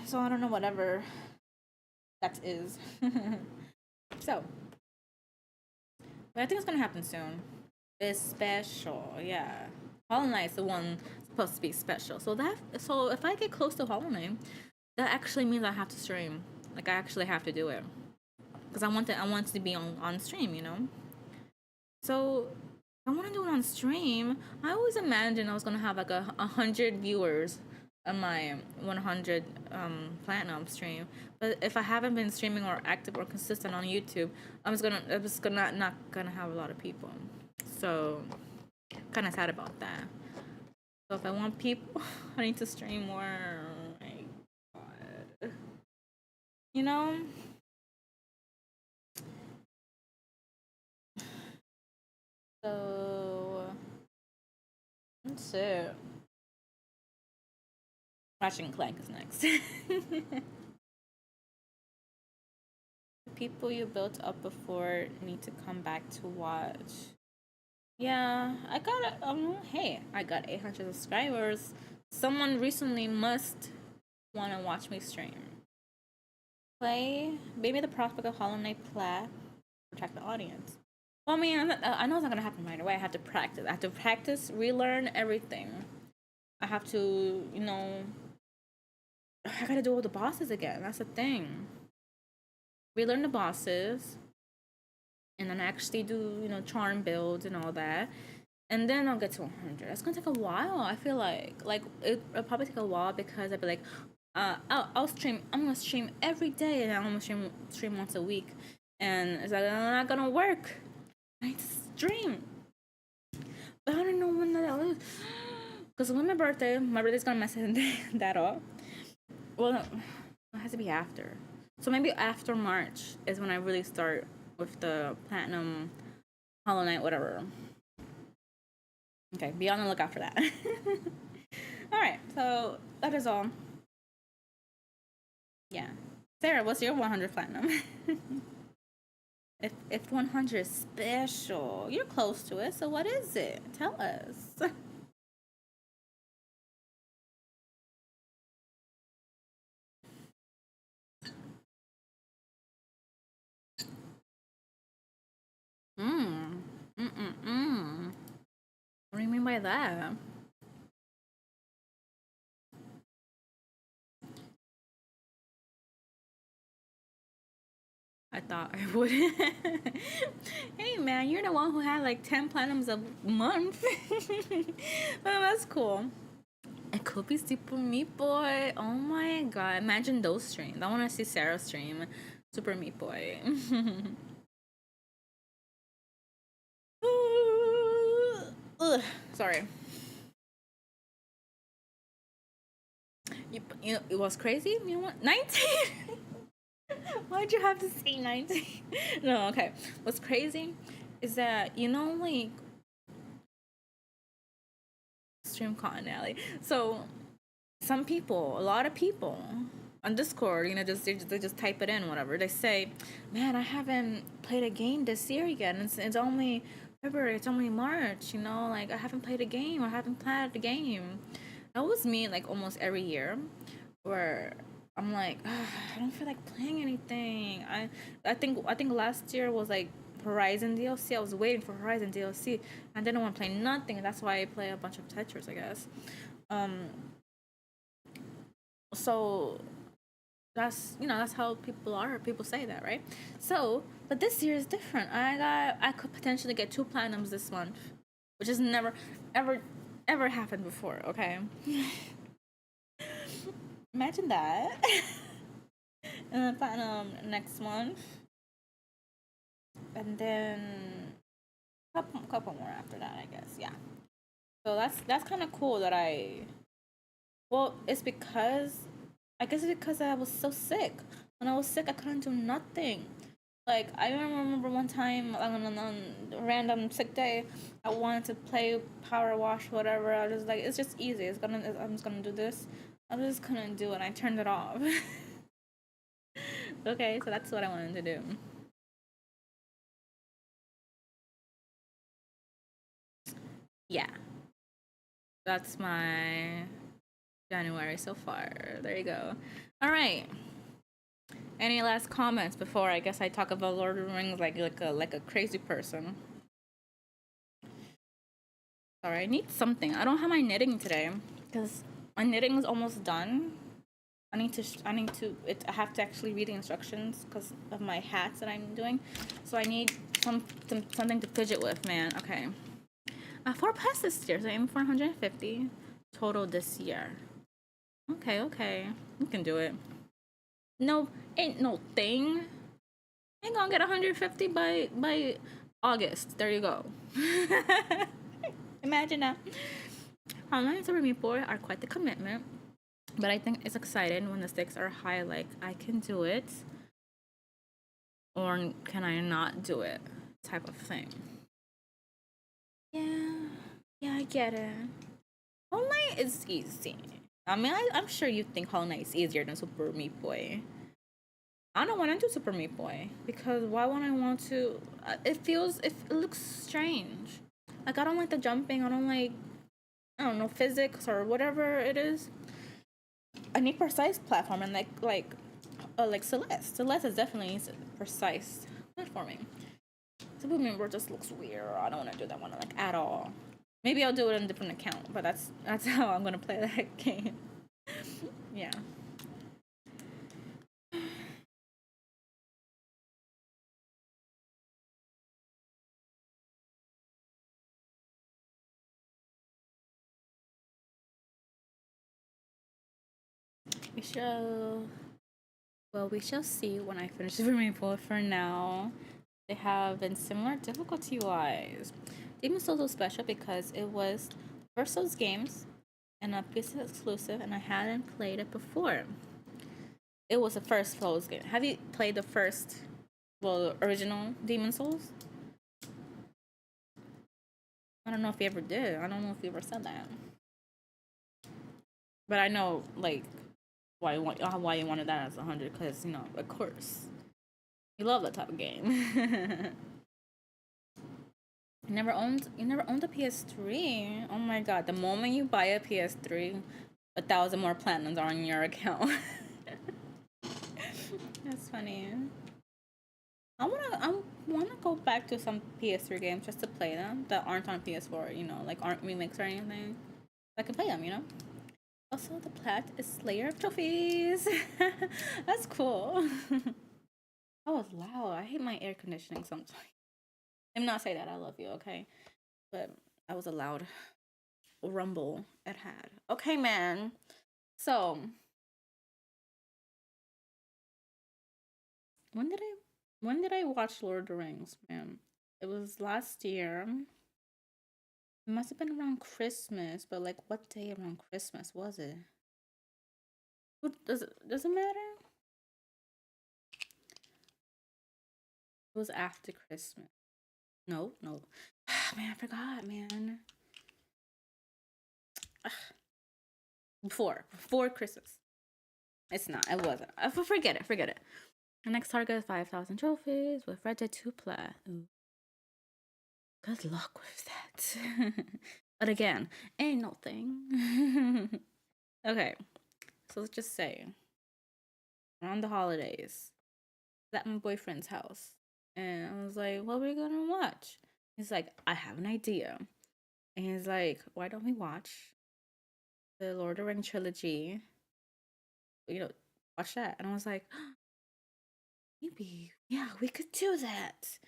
So I don't know whatever that is. So, but I think it's gonna happen soon. It's special, yeah. Hollow Knight's the one supposed to be special. So if I get close to Hollow Knight, that actually means I have to stream. Like I actually have to do it because I want to be on stream, you know. So I want to do it on stream. I always imagined I was gonna have like 100 viewers on my 100 platinum stream, but if I haven't been streaming or active or consistent on YouTube, I'm just not gonna have a lot of people. So kind of sad about that. So if I want people, I need to stream more. Oh my God, you know. So that's it. Ratchet and Clank is next. The people you built up before need to come back to watch. Yeah, I got hey, I got 800 subscribers. Someone recently must want to watch me stream. Play. Maybe the prospect of Hollow Knight Plat protect the audience. Well, I mean, I know it's not gonna happen right away. I have to practice, relearn everything. I have to, you know, I gotta do all the bosses again. That's the thing. Relearn the bosses, and then actually do, you know, charm builds and all that, and then I'll get to 100. That's gonna take a while. I feel like it'll probably take a while because I'd be like, I'll stream. I'm gonna stream every day, and I'm gonna stream once a week, and it's like not gonna work. I need to stream, but I don't know when that is. Because when my birthday's gonna mess that up. Well, it has to be after. So maybe after March is when I really start with the platinum, Hollow Knight, whatever. Okay, be on the lookout for that. Alright, so that is all. Yeah. Sarah, what's your 100 platinum? If 100 is special, you're close to it, so what is it? Tell us. What do you mean by that? I thought I would. Hey man, you're the one who had like 10 platinums a month. Well, that's cool. It could be Super Meat Boy. Oh my god, imagine those streams. I want to see Sarah stream Super Meat Boy. Ugh, sorry. You know, it was crazy. You know what? 19. Why'd you have to say 19? No, okay. What's crazy is that, you know, like, stream cotton alley. So, some people, a lot of people on Discord, you know, they just type it in, whatever. They say, man, I haven't played a game this year yet. And it's only February, it's only March, you know, like, I haven't played a game, or I haven't played a game. That was me, like, almost every year, where I'm like, I don't feel like playing anything. I think last year was like Horizon DLC. I was waiting for Horizon DLC. I didn't want to play nothing. That's why I play a bunch of Tetris, I guess. So that's, you know, that's how people are. People say that, right? So, but this year is different. I could potentially get 2 platinums this month, which has never ever happened before. Okay. Imagine that. And then platinum next month, and then couple more after that, I guess. Yeah. So that's kind of cool that well, it's because I guess it's because I was so sick. When I was sick, I couldn't do nothing. Like, I remember one time on a random sick day, I wanted to play Power Wash, whatever. I was like, it's just easy. I'm just gonna do this. I just couldn't do it. I turned it off. Okay, so that's what I wanted to do. Yeah, that's my January so far. There you go. All right. Any last comments before I guess I talk about Lord of the Rings like a crazy person? Sorry, I need something. I don't have my knitting today because my knitting is almost done. I have to actually read the instructions because of my hats that I'm doing. So I need something to fidget with, man. Okay. 4 pass this year, so I'm 450 total this year. Okay. You can do it. No, ain't no thing. Ain't gonna get 150 by August. There you go. Imagine that. Online Super Meat Boy are quite the commitment, but I think it's exciting when the stakes are high, like I can do it, or can I not do it, type of thing. Yeah, I get it. Hollow Knight is easy. I mean, I'm sure you think Hollow Knight is easier than Super Meat Boy. I don't want to do Super Meat Boy because why would I want to? It looks strange. Like, I don't like the jumping. I don't know, physics or whatever it is. I need precise platform, and like Celeste. Celeste is definitely precise platforming. Super Meat Boy just looks weird. I don't want to do that one like at all. Maybe I'll do it on a different account, but that's how I'm gonna play that game. Yeah. We shall see when I finish the removal. For now, they have been similar difficulty wise. Demon's Souls was special because it was first Souls games and a piece exclusive, and I hadn't played it before. It was the first Souls game. Have you played the first, original Demon Souls? I don't know if you ever did. I don't know if you ever said that. But I know, like, why you wanted that as 100, because, you know, of course. You love that type of game. You never owned a PS3. Oh my god, the moment you buy a PS3, 1,000 more platinums are on your account. That's funny. I wanna go back to some PS3 games just to play them that aren't on PS4, you know, like aren't remakes or anything. I can play them, you know. Also, the plat is Slayer of Trophies. That's cool. That was loud. I hate my air conditioning sometimes. I'm not saying that I love you, okay? But that was a loud rumble it had. Okay, man. So, when did I watch Lord of the Rings, man? It was last year. It must have been around Christmas, but like what day around Christmas was it? Does it matter? It was after Christmas. No. Man, I forgot, man. Before Christmas. It's not. It wasn't. Forget it. The next target is 5,000 trophies with Red Dead 2 Plat. Ooh. Good luck with that. But again, ain't no thing. Okay, so let's just say around the holidays, at my boyfriend's house, and I was like, "What are we gonna watch?" He's like, "I have an idea," and he's like, "Why don't we watch the Lord of the Rings trilogy? Watch that." And I was like, maybe, yeah, we could do that.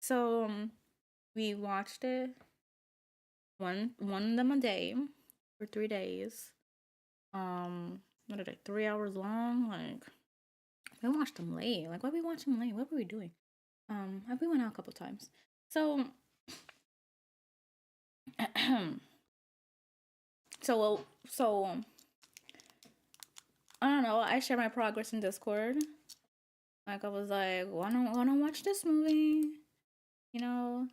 So we watched it one of them a day for 3 days. What are they? 3 hours long. Like, we watched them late. Like, why we watch them late? What were we doing? We went out a couple times. So, so I don't know. I share my progress in Discord. Like, I was like, wanna watch this movie, and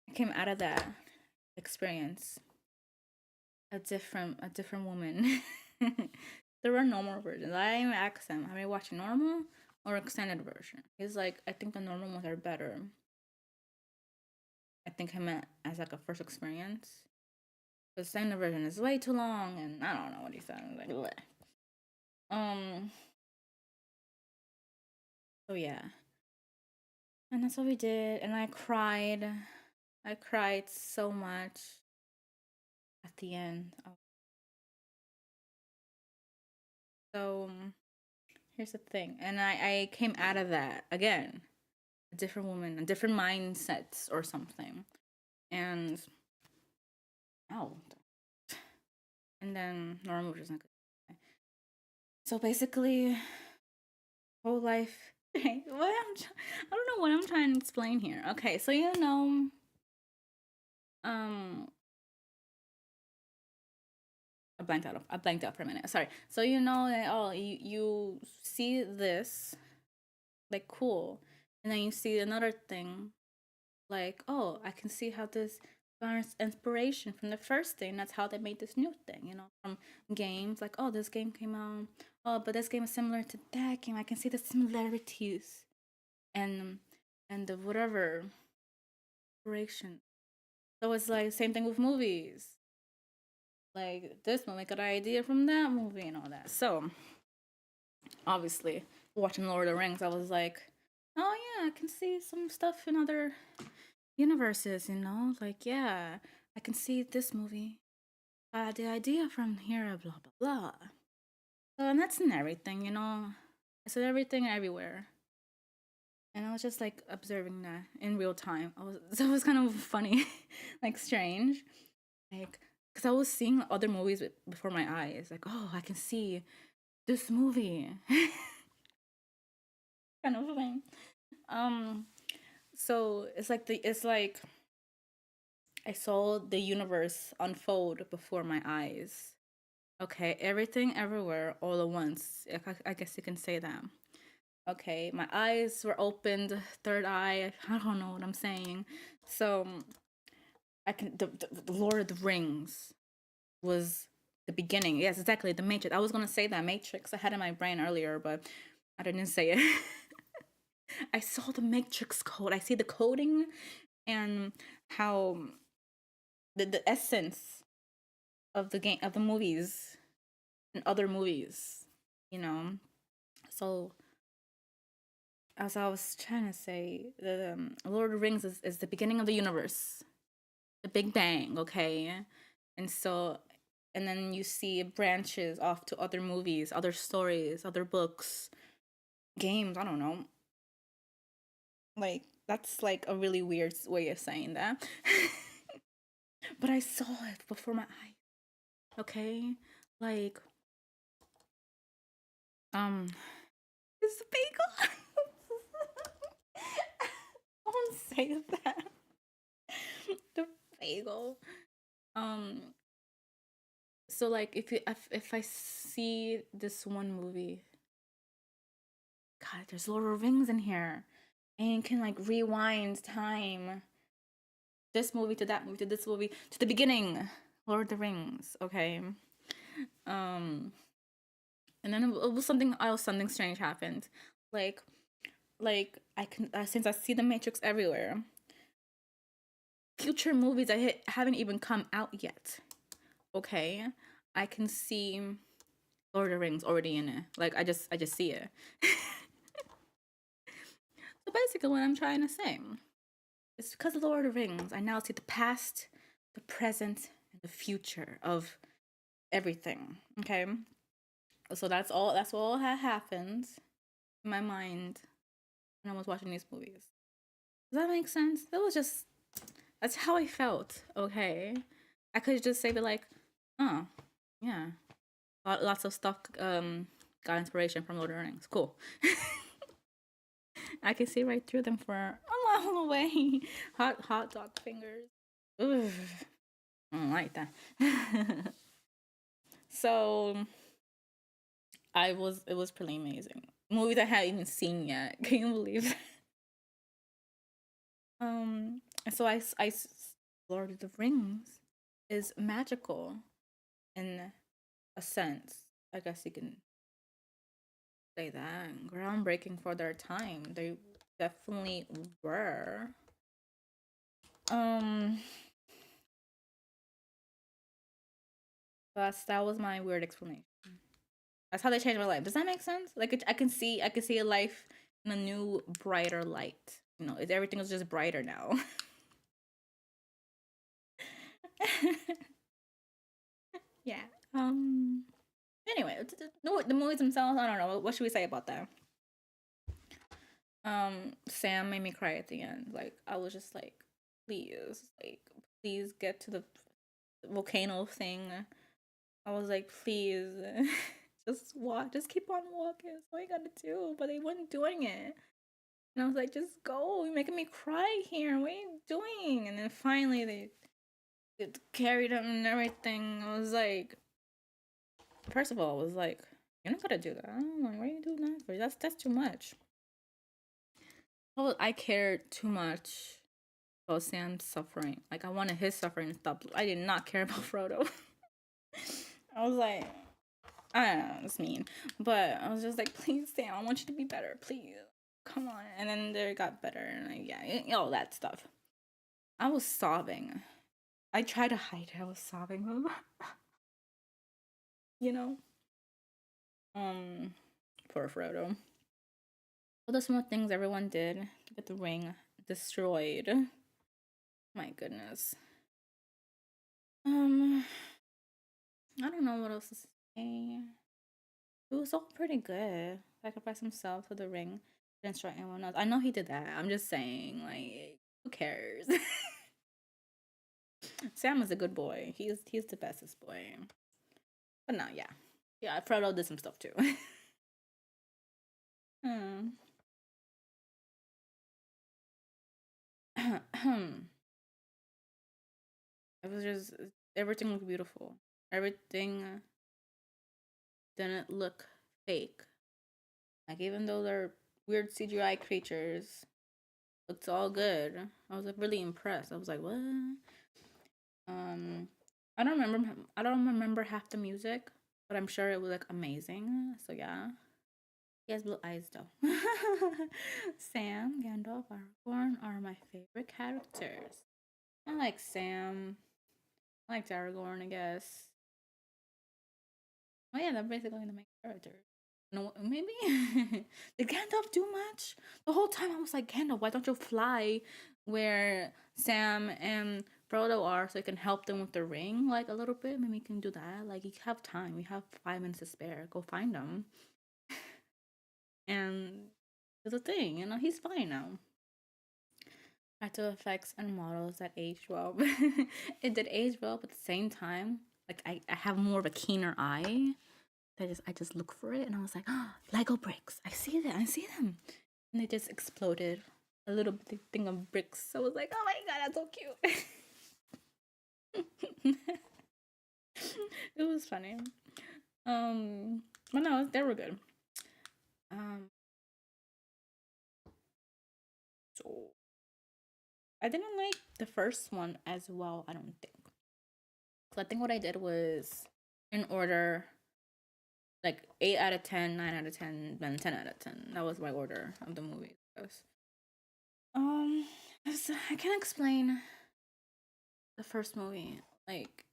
I came out of that experience a different woman. There were normal versions. I even asked him, "Are we watching normal or extended version?" He's like, "I think the normal ones are better." I think he meant as like a first experience. The extended version is way too long, and I don't know what he said. I was like, bleh. So yeah, and that's what we did, and I cried. I cried so much at the end. So here's the thing, and I came out of that again, a different woman, a different mindset or something, and and then normal, which is not good. So basically, whole life. I don't know what I'm trying to explain here. Okay, so I blanked out for a minute. Sorry. So that you see this, like, cool, and then you see another thing, like, oh, I can see how this garners inspiration from the first thing. That's how they made this new thing, from games. Like, oh, this game came out. Oh, but this game is similar to that game. I can see the similarities, and the whatever inspiration. So it's like same thing with movies. Like, this movie got an idea from that movie and all that. So obviously, watching Lord of the Rings, I was like, oh yeah, I can see some stuff in other universes, like, yeah, I can see this movie got the idea from here, blah blah blah. So, and that's in everything, I said everything everywhere, and I was just like observing that in real time. So it was kind of funny, like strange, like, because I was seeing other movies before my eyes, like, oh, I can see this movie. Kind of thing. So it's like I saw the universe unfold before my eyes. Okay, everything everywhere all at once. I guess you can say that. Okay, my eyes were opened, third eye. I don't know what I'm saying. So I can the Lord of the Rings was the beginning. Yes, exactly. The Matrix. I was gonna say that Matrix. I had it in my brain earlier, but I didn't say it. I saw the Matrix code. I see the coding and how the essence of the game, of the movies and other movies, So as I was trying to say, the Lord of the Rings is the beginning of the universe, the Big Bang, okay? And so, and then you see branches off to other movies, other stories, other books, games, I don't know. Like, that's like a really weird way of saying that. But I saw it before my eyes. Okay? Like, it's a bagel. I won't say that. The bagel. So like if I see this one movie god, there's Lord of the Rings in here. And you can like rewind time. This movie to that movie to this movie to the beginning. Lord of the Rings, okay. And then it was something else, something strange happened. Like I can since I see the Matrix everywhere. Future movies that haven't even come out yet. Okay, I can see Lord of the Rings already in it. Like I just see it. So basically, what I'm trying to say is because of Lord of the Rings, I now see the past, the present, and the future of everything. Okay, so that's all. That's all that happened in my mind when I was watching these movies. Does that make sense? That's how I felt. Okay, I could just say, like, oh, yeah, lots of stuff got inspiration from Lord of the Rings. Cool. I can see right through them for a long way. Hot dog fingers. Ugh. I don't like that. So it was pretty amazing. Movies I hadn't even seen yet. Can you believe that? So I Lord of the Rings is magical in a sense. I guess you can say that. Groundbreaking for their time. They definitely were. That was my weird explanation. That's how they changed my life. Does that make sense? Like I can see a life in a new, brighter light. You know, everything is just brighter now. Yeah. Anyway, the movies themselves. I don't know. What should we say about that? Sam made me cry at the end. Like I was just like, please get to the volcano thing. I was like, please, just keep on walking. That's all you gotta do. But they weren't doing it. And I was like, just go. You're making me cry here. What are you doing? And then finally they carried him and everything. I was like, first of all, I was like, you're not gonna do that. Why are you doing that for? That's too much. I cared too much about Sam's suffering. Like I wanted his suffering to stop. I did not care about Frodo. I was like, I don't know, it's mean. But I was just like, please, Sam, I want you to be better. Please. Come on. And then they got better. And like, yeah, all that stuff. I was sobbing. I tried to hide it. I was sobbing. You know? Poor Frodo. All the small things everyone did to get the ring destroyed. My goodness. I don't know what else to say. It was all pretty good. Sacrifice himself for the ring. Didn't destroy anyone else. I know he did that. I'm just saying, like, who cares? Sam is a good boy. He's the bestest boy. But no, yeah. Frodo did some stuff too. It was just everything looked beautiful. Everything didn't look fake. Like even though they're weird CGI creatures, looked all good. I was like really impressed. I was like, what? I don't remember half the music, but I'm sure it was like amazing. So yeah. He has blue eyes though. Sam, Gandalf, Aragorn are my favorite characters. I like Sam. I liked Aragorn, I guess. Oh yeah, they're basically the main characters. No, maybe did Gandalf do much? The whole time I was like, Gandalf, why don't you fly where Sam and Frodo are so you can help them with the ring, like a little bit? Maybe you can do that. Like you have time. We have 5 minutes to spare. Go find them. And there's a thing, you know, he's fine now. After effects and models that aged well. It did age well, but at the same time, like I have more of a keener eye. I just look for it and I was like, oh, Lego bricks. I see them. And they just exploded. A little bit thing of bricks. So I was like, oh my god, that's so cute. It was funny. But no, they were good. I didn't like the first one as well, I don't think. So I think what I did was in order, like 8 out of 10, 9 out of 10, then 10 out of 10. That was my order of the movie. Um, I can't explain the first movie. Like,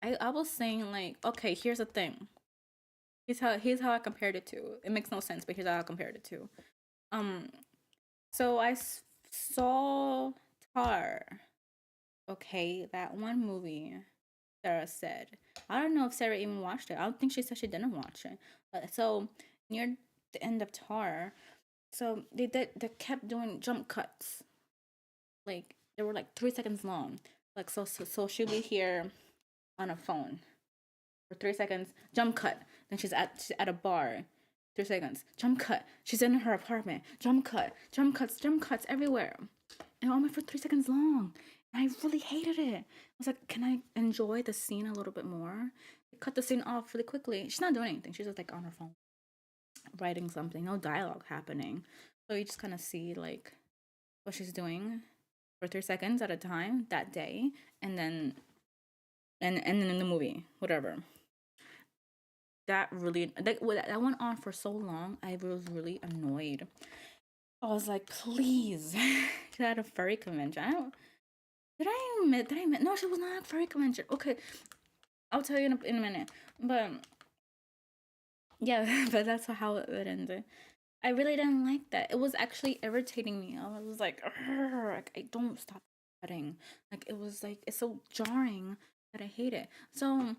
I was saying like, okay, here's the thing. Here's how I compared it to. It makes no sense, but here's how I compared it to. So I saw Tar. Okay, that one movie Sarah said. I don't know if Sarah even watched it. I don't think she said she didn't watch it. But so near the end of Tar, so they kept doing jump cuts. Like they were like 3 seconds long. Like so she'll be here on a phone for 3 seconds, jump cut. Then she's at a bar. 3 seconds, jump cut. She's in her apartment. Jump cut, jump cuts everywhere. And only for 3 seconds long. And I really hated it. I was like, can I enjoy the scene a little bit more? They cut the scene off really quickly. She's not doing anything. She's just like on her phone, writing something. No dialogue happening. So you just kind of see like what she's doing for 3 seconds at a time that day, and then and then in the movie, whatever. That really that went on for so long. I was really annoyed. I was like, please, get at a furry convention. Did I admit? No, she was not at a furry convention. Okay, I'll tell you in a minute. But yeah, but that's how it ended. I really didn't like that. It was actually irritating me. I was like, I don't stop cutting. Like it was like it's so jarring that I hate it. So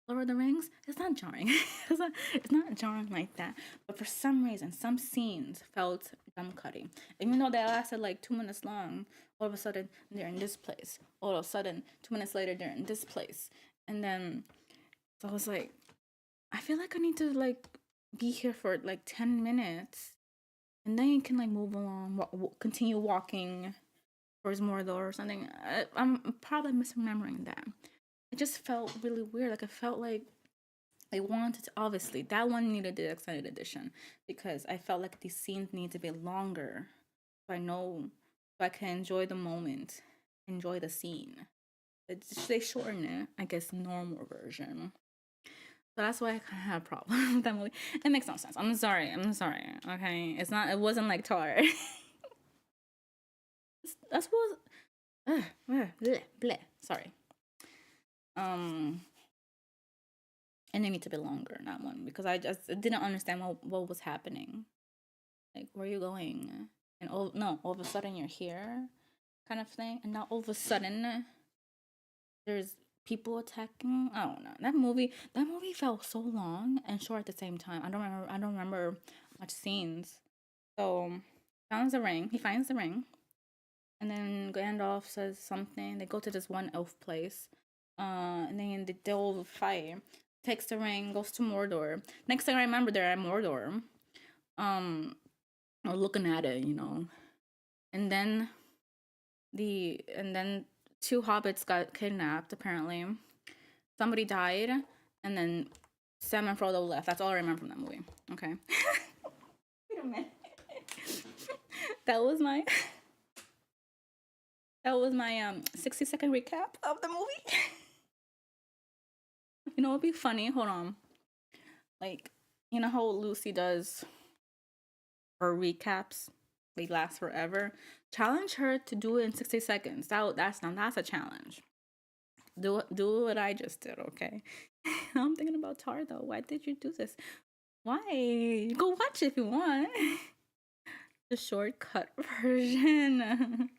Lord of the Rings, it's not jarring. It's not jarring like that. But for some reason, some scenes felt dumb cutting. Even though they lasted like 2 minutes long, all of a sudden they're in this place. All of a sudden, 2 minutes later, they're in this place. And then, so I was like, I feel like I need to like be here for like 10 minutes. And then you can like move along, continue walking towards Mordor or something. I'm probably misremembering that. It just felt really weird. Like I felt like they wanted to, obviously that one needed the extended edition because I felt like these scenes need to be longer so I can enjoy the moment, enjoy the scene. They shorten it, I guess, normal version. So that's why I kind of have a problem with that movie. It makes no sense. I'm sorry. Okay, it wasn't like Tar. That's what. Bleh, bleh. Sorry. And they need to be longer, that one, because I just didn't understand what was happening. Like, where are you going? And all of a sudden you're here, kind of thing. And now all of a sudden there's people attacking. I don't know. That movie felt so long and short at the same time. I don't remember much scenes. So he finds the ring. And then Gandalf says something. They go to this one elf place. And then they'll fight. Takes the ring, goes to Mordor. Next thing I remember, they're at Mordor. Or looking at it, And then two hobbits got kidnapped, apparently. Somebody died, and then Sam and Frodo left. That's all I remember from that movie. Okay. Wait a minute. That was my 60-second recap of the movie. You know, it'd be funny. Hold on. Like, you know how Lucy does her recaps? They last forever. Challenge her to do it in 60 seconds. That's a challenge. Do what I just did, okay? I'm thinking about Tar though. Why did you do this? Why? Go watch it if you want. The shortcut version.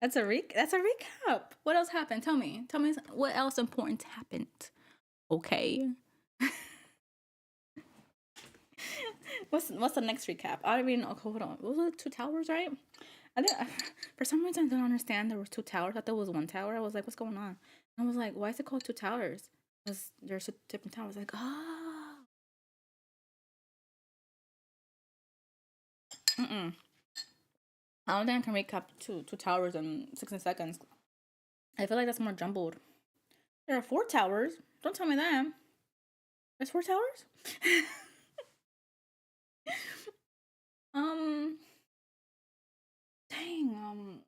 That's a recap. What else happened? Tell me what else important happened. Okay. What's the next recap? I mean, okay, hold on. Was it 2 towers, right? For some reason I didn't understand there were 2 towers. I thought there was 1 tower. I was like, what's going on? And I was like, why is it called 2 towers? Because there's 2 different towers. Like, oh. I don't think I can recap 2 towers in 60 seconds. I feel like that's more jumbled. There are 4 towers. Don't tell me that. There's 4 towers? Dang,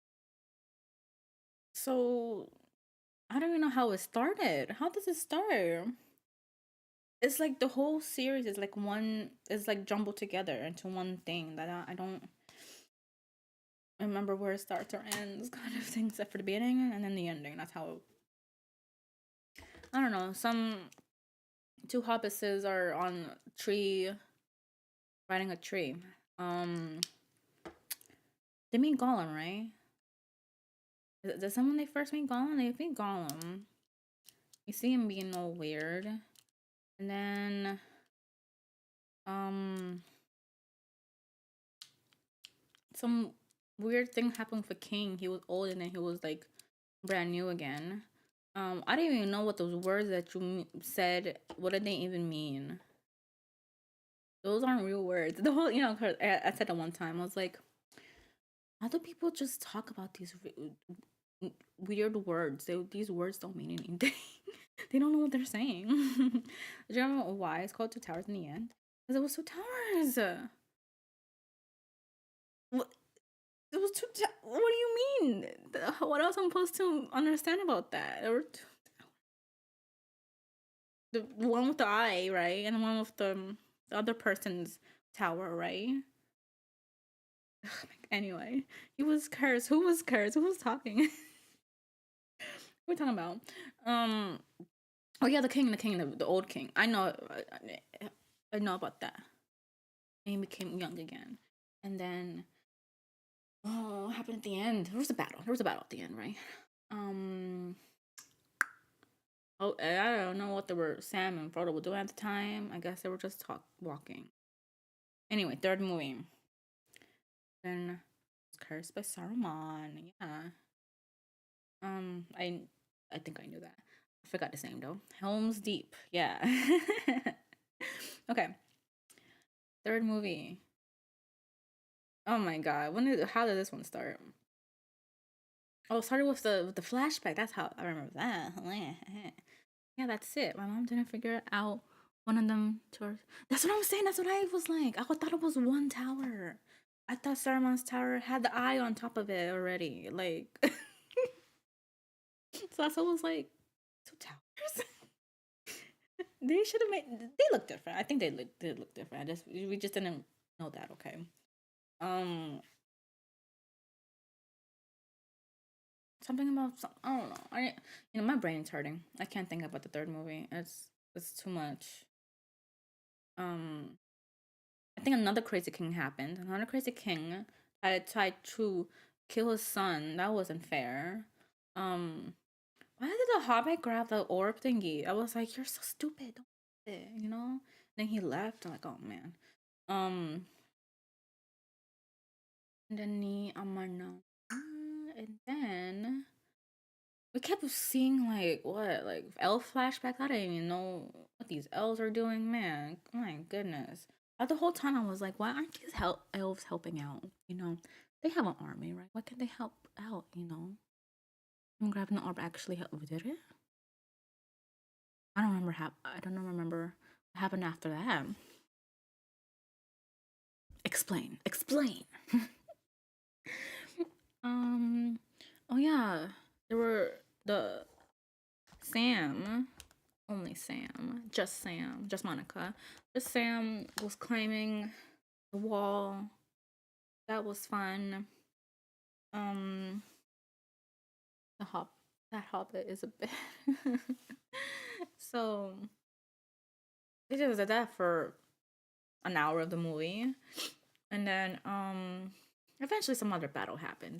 So I don't even know how it started. How does it start? It's like the whole series is like one is like jumbled together into one thing that I don't remember where it starts or ends, kind of thing, except for the beginning and then the ending. That's how I don't know. Some two hobbitses are on a tree riding a tree. They meet Gollum, right? Does someone they first meet Gollum? They meet Gollum. You see him being all weird. And then some weird thing happened for King. He was old and then he was like brand new again. I didn't even know what those words that you said, what did they even mean? Those aren't real words. The whole, I said it one time. I was like, how do people just talk about these weird words? These words don't mean anything. They don't know what they're saying. Do you remember why it's called Two Towers in the end? Because it was two towers. What? It was two. What do you mean? What else I'm supposed to understand about that? There were two. The one with the eye, right, and the one with the other person's tower, right? Anyway, he was cursed. Who was cursed? Who was talking? What are we talking about? Oh yeah, the king, the old king. I know about that. And he became young again, and then what happened at the end? There was a battle. At the end, right? Oh, I don't know what they were. Sam and Frodo were doing at the time. I guess they were just walking. Anyway, third movie. Then cursed by Saruman. Yeah. I think I knew that. I forgot his name though. Helm's Deep. Yeah. Okay. Third movie. Oh my god. How did this one start? Oh, it started with the flashback. That's how I remember that. Yeah, that's it. My mom didn't figure out one of them tours. That's what I'm saying. That's what I was like. I thought it was one tower. I thought Saruman's tower had the eye on top of it already. Like, so that's what I was like, two towers. They should have made. They look different. I think they look different. We just didn't know that. Okay. Something about I don't know. My brain's hurting. I can't think about the third movie. It's too much. I think another crazy king happened. Another crazy king had tried to kill his son. That wasn't fair. Why did the Hobbit grab the orb thingy? I was like, you're so stupid. Don't do it, Then he left. I'm like, oh man. And then and then we kept seeing like elf flashbacks. I didn't even know what these elves are doing, man. My goodness. The whole time I was like, why aren't these elves helping out? They have an army, right? Why can't they help out? I'm grabbing the orb actually did it? I don't remember what happened after that. Explain. Oh yeah, there were the Sam, only Sam, just Monica. Just Sam was climbing the wall. That was fun. That hobbit is a bit. So they just did that for an hour of the movie, and then eventually some other battle happened.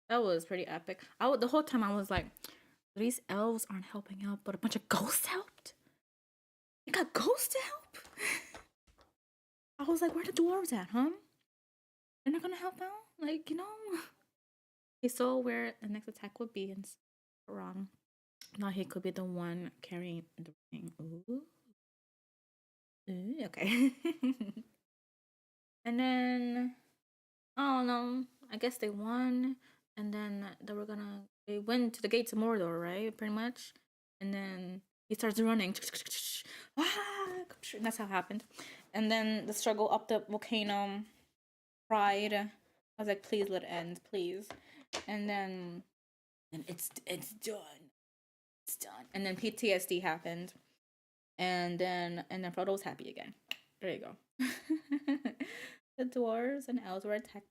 That was pretty epic. The whole time I was like, these elves aren't helping out, but a bunch of ghosts helped. You got ghosts to help. I was like, where the dwarves at, huh? They're not gonna help out, He saw where the next attack would be, and wrong. Now he could be the one carrying the ring. Ooh. Okay. And then, I don't know. I guess they won, and then they went to the gates of Mordor, right? Pretty much. And then he starts running. That's how it happened. And then the struggle up the volcano. Pride. I was like, please let it end, please. And then and it's done. It's done. And then PTSD happened, and then Frodo was happy again. There you go. The dwarves and elves were attacked.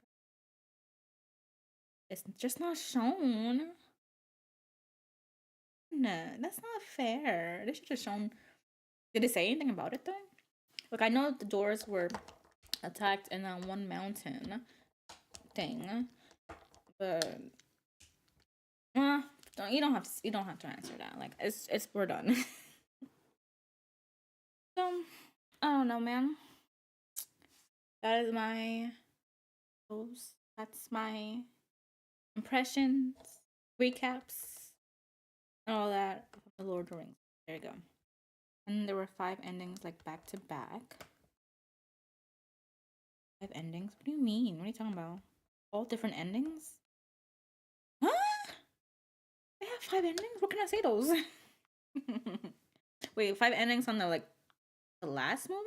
It's just not shown. No, that's not fair. They should have shown. Did it say anything about it though? Like I know the dwarves were attacked in that one mountain thing, but you don't have to answer that. Like it's we're done. So I don't know, man. That is my that's my impressions, recaps, and all that of the Lord of the Rings. There you go. And there were 5 endings like back to back. 5 endings? What do you mean? What are you talking about? All different endings? Huh? They have 5 endings? What can I say those? Wait, 5 endings on the last movie?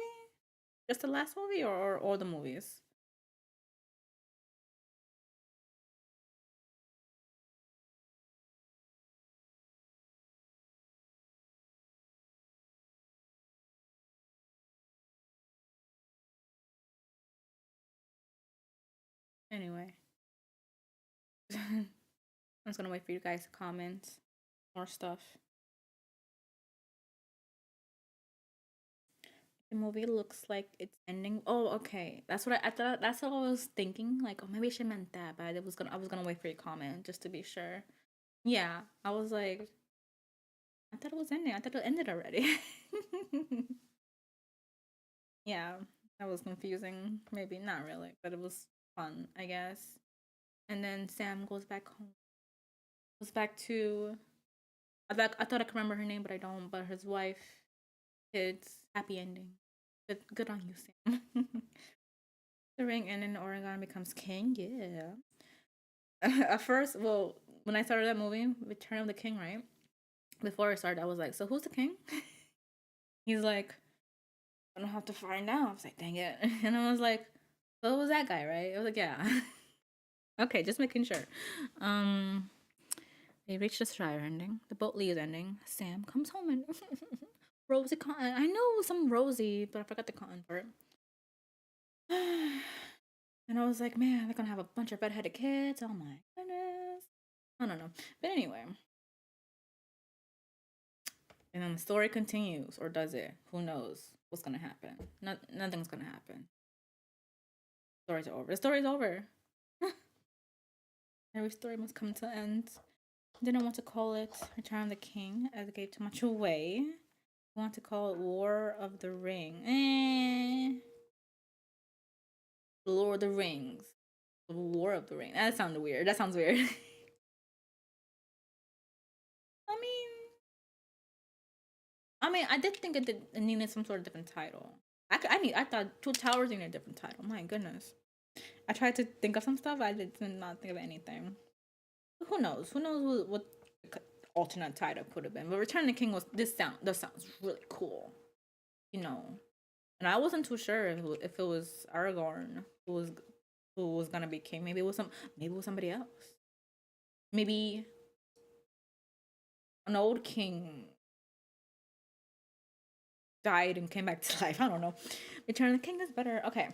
Just the last movie or all the movies? Anyway. I'm just gonna wait for you guys to comment more stuff. The movie looks like it's ending. Oh, okay. That's what I thought. That's what I was thinking. Like, oh, maybe she meant that, but I was gonna wait for your comment just to be sure. Yeah, I was like, I thought it was ending. I thought it ended already. Yeah, that was confusing. Maybe not really, but it was fun, I guess. And then Sam goes back home. Goes back to. I thought I could remember her name, but I don't. But his wife, kids, happy ending. Good on you, Sam. The ring, and then Oregon becomes king. Yeah. At first, well, when I started that movie, Return of the King, right? Before I started, I was like, so who's the king? He's like, I don't have to find out. I was like, dang it. And I was like, so it was that guy, right? I was like, yeah. Okay, just making sure. They reach the Shire ending. The boat leaves ending. Sam comes home and Rosie Cotton. I know some Rosie, but I forgot the Cotton part. And I was like, man, they're gonna have a bunch of redheaded kids. Oh my goodness. I don't know. But anyway. And then the story continues, or does it? Who knows what's gonna happen? Nothing's gonna happen. Story's over. The story's over. Every story must come to an end. Didn't want to call it Return of the King, as it gave too much away. I want to call it War of the Ring. Lord of the Rings. War of the Ring. That sounded weird. That sounds weird. I mean, I did think it needed some sort of different title. I thought Two Towers needed a different title. My goodness. I tried to think of some stuff. I did not think of anything. Who knows? Who knows what alternate title could have been? But Return of the King this sounds really cool. You know. And I wasn't too sure if it was Aragorn who was gonna be king. Maybe it was somebody else. Maybe an old king died and came back to life. I don't know. Return of the King is better. Okay.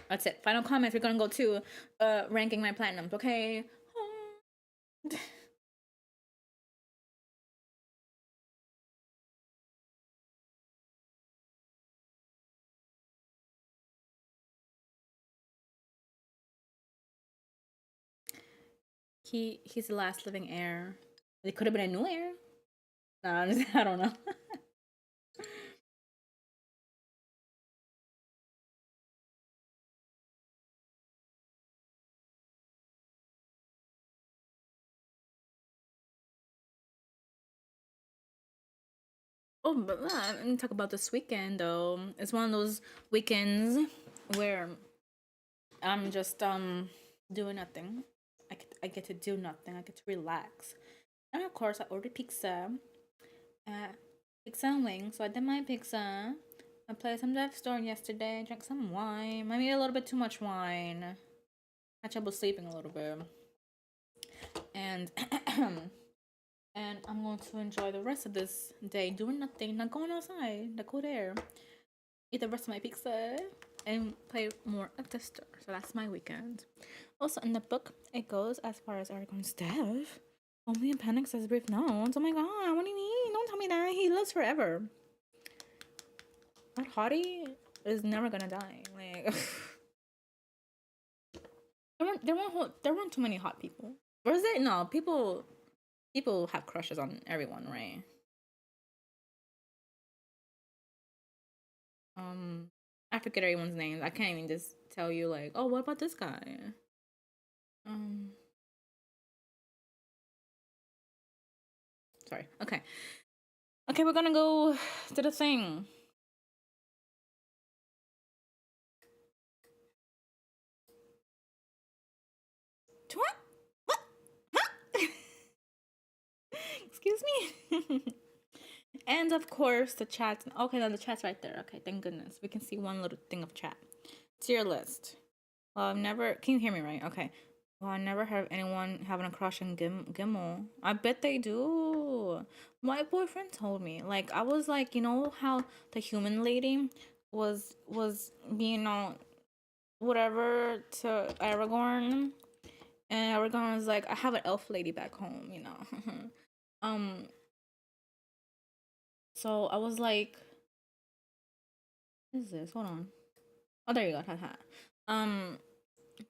That's it. Final comments. We're gonna go to ranking my platinums, okay? He's the last living heir. It could have been a new heir. No, I don't know. Oh, but I'm gonna talk about this weekend though. It's one of those weekends where I'm just doing nothing. I get to do nothing. I get to relax. And of course, I ordered pizza. Pizza and wings. So I did my pizza. I played some Death Storm yesterday. Drank some wine. Maybe a little bit too much wine. Had trouble sleeping a little bit. and and I'm going to enjoy the rest of this day doing nothing, not going outside, not go there, eat the rest of my pizza, and play more of the store. So that's my weekend. Also, in the book, it goes as far as Aragorn's death. Only in Panic says brief notes. Oh my god, what do you mean? Don't tell me that. He lives forever. That hottie is never gonna die. Like, there weren't too many hot people. Or is it? No, people have crushes on everyone, right? I forget everyone's names. I can't even just tell you like, oh, what about this guy? Sorry. Okay. Okay, we're gonna go to the thing. What? Huh? Excuse me. And of course, the chat. Okay, no, the chat's right there. Okay, thank goodness. We can see one little thing of chat. Tier list. Well, I've never. Can you hear me right? Okay. Well, I never heard of anyone having a crush on Gimel. I bet they do. My boyfriend told me. Like, I was like, you know how the human lady was being on whatever to Aragorn, and Aragorn was like, I have an elf lady back home, you know. So I was like, what is this? Hold on. Oh, there you go. Haha.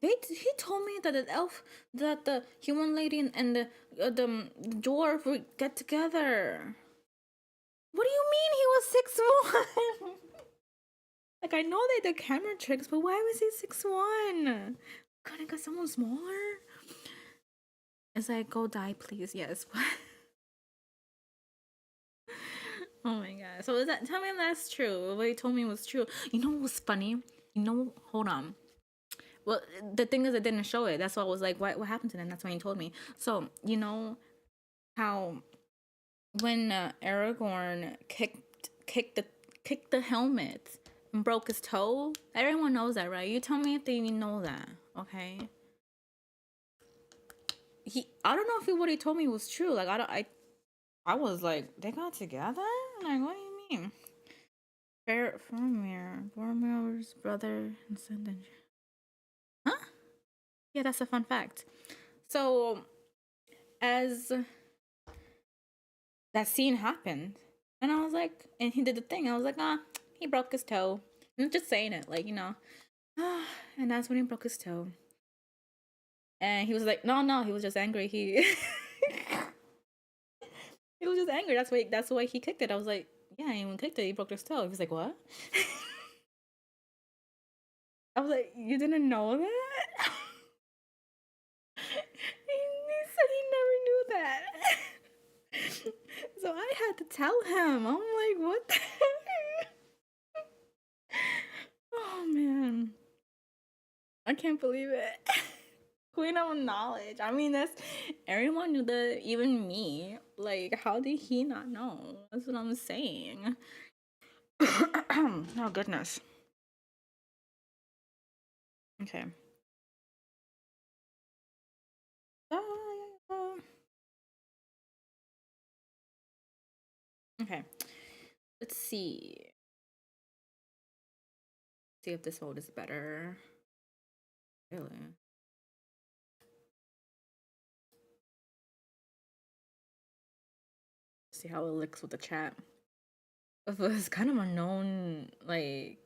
He told me that the human lady and the dwarf would get together. What do you mean he was 6'1"? Like, I know they did camera tricks, but why was he 6'1"? Couldn't get someone smaller? It's like, go die, please. Yes. Oh my god. So is that? Tell me if that's true. What he told me was true. You know what was funny? You know, hold on. Well, the thing is, I didn't show it. That's why I was like, what happened to them? That's why he told me. So, you know how when Aragorn kicked the helmet and broke his toe? Everyone knows that, right? You tell me if they even know that, okay? I don't know if what he told me was true. Like, I was like, they got together? Like, what do you mean? Boromir's brother and son. Huh? Yeah, that's a fun fact. So, as that scene happened, and I was like, and he did the thing. I was like, he broke his toe. I'm just saying it, like, you know. And that's when he broke his toe. And he was like, no, he was just angry. He was just angry. That's why he kicked it. I was like, yeah, he even kicked it. He broke his toe. He was like, what? I was like, you didn't know that? He said he never knew that. So I had to tell him. I'm like, what the heck? Oh man, I can't believe it. Queen of knowledge. I mean, that's everyone knew that, even me. Like, how did he not know? That's what I'm saying. Oh goodness. Okay. Okay. Let's see. See if this mode is better. Really? See how it looks with the chat. It's kind of unknown, like,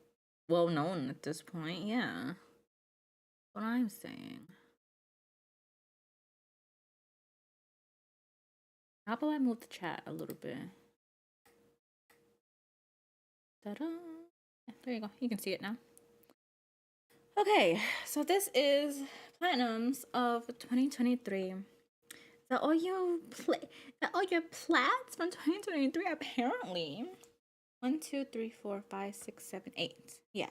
well known at this point. Yeah. What I'm saying. How about I move the chat a little bit? Ta-da! There you go. You can see it now. Okay, so this is platinums of 2023. That all your plats from 2023 apparently. 1, 2, 3, 4, 5, 6, 7, 8. Yeah.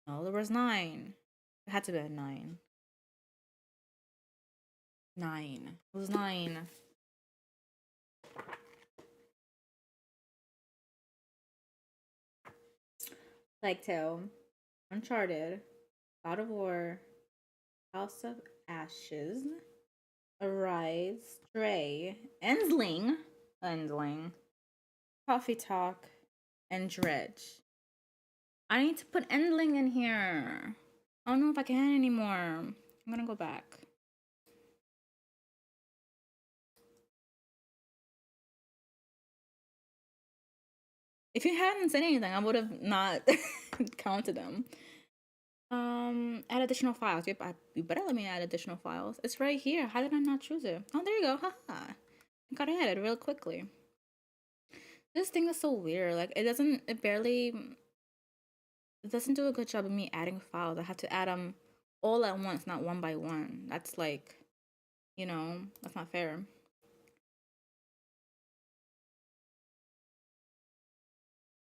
No, there was 9. It had to be a 9. 9. It was 9. Like Tale, Uncharted, God of War, House of Ashes, Arise, Stray, Endling, Coffee Talk, and Dredge. I need to put Endling in here. I don't know if I can anymore. I'm gonna go back. If you hadn't said anything, I would have not counted them. Add additional files. Yep, you better let me add additional files. It's right here. How did I not choose it? Oh, there you go. Haha. I got added real quickly. This thing is so weird. Like, it doesn't do a good job of me adding files. I have to add them all at once, not one by one. That's like, you know, that's not fair.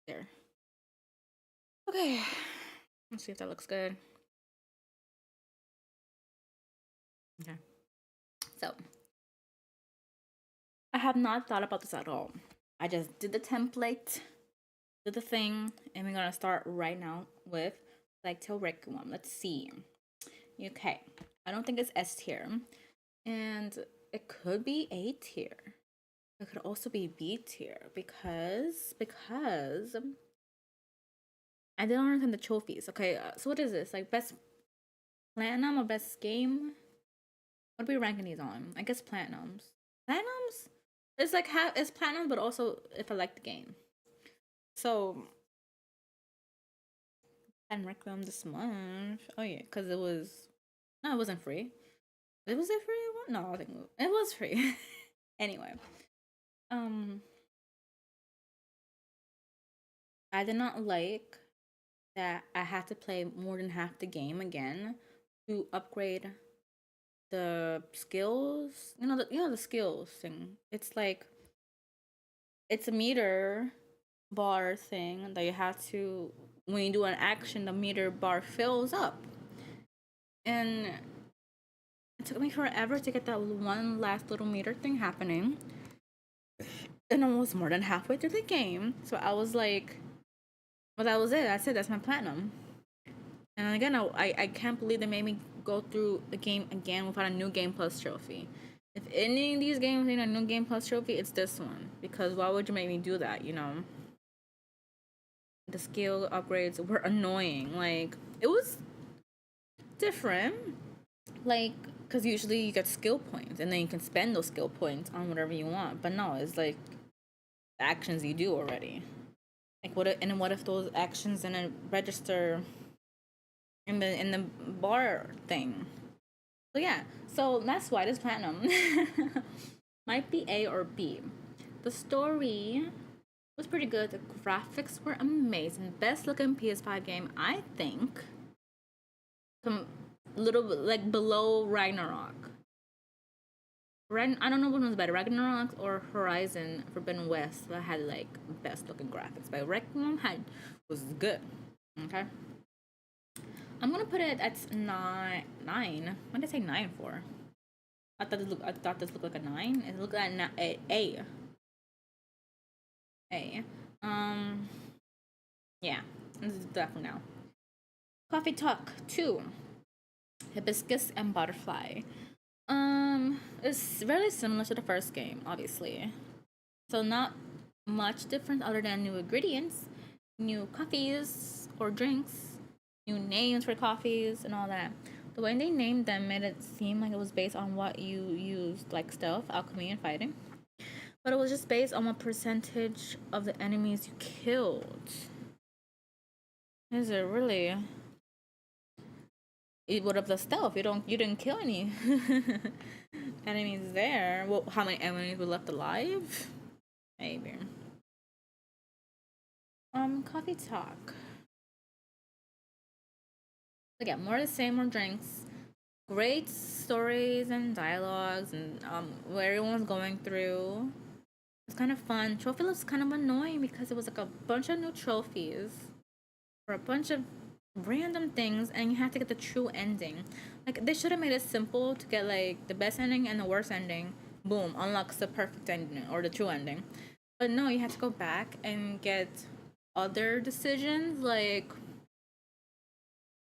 There. Okay. Let's see if that looks good. Okay. So, I have not thought about this at all. I just did the template, did the thing, and we're gonna start right now with like till Requiem. Let's see. Okay. I don't think it's S tier. And it could be A tier. It could also be B tier because I didn't understand the trophies. Okay, so what is this? Like best platinum or best game? What are we ranking these on? I guess platinums. Platinums? It's like it's platinum, but also if I like the game. So and Requiem this month. Oh yeah, because it wasn't free. Was it free? No, I think it was free. Anyway, I did not like that I had to play more than half the game again to upgrade the skills. You know the skills thing. It's like it's a meter bar thing that you have to, when you do an action, the meter bar fills up. And it took me forever to get that one last little meter thing happening. And I was more than halfway through the game. So I was like, well, that was it. That's it. That's my platinum. And again, I can't believe they made me go through the game again without a new game plus trophy. If any of these games need a new game plus trophy, it's this one. Because why would you make me do that, you know? The skill upgrades were annoying. Like, it was different. Like, because usually you get skill points and then you can spend those skill points on whatever you want. But no, it's like actions you do already. Like, what if those actions didn't register in the bar thing? So yeah, so that's why this platinum might be A or B. The story was pretty good. The graphics were amazing. Best looking PS5 game, I think. Some little bit like below Ragnarok. I don't know what was better, Ragnarok or Horizon Forbidden West, that had like best looking graphics. But Requiem was good. Okay. I'm gonna put it at 9. What did I say 9 for? I thought this looked like a 9. It looked like A. Yeah, this is definitely now. Coffee Talk 2. Hibiscus and Butterfly. It's very similar to the first game, obviously. So not much different other than new ingredients, new coffees or drinks, new names for coffees and all that. The way they named them made it seem like it was based on what you used, like stealth, alchemy, and fighting. But it was just based on what percentage of the enemies you killed. Is it really? What of the stealth? You didn't kill any enemies there. Well, how many enemies were left alive? Maybe. Coffee Talk. Again, more of the same, more drinks. Great stories and dialogues and what everyone's going through. It's kind of fun. Trophy was kind of annoying because it was like a bunch of new trophies for a bunch of random things, and you have to get the true ending. Like, they should have made it simple to get like the best ending and the worst ending. Boom, unlocks the perfect ending or the true ending. But no, you have to go back and get other decisions. Like,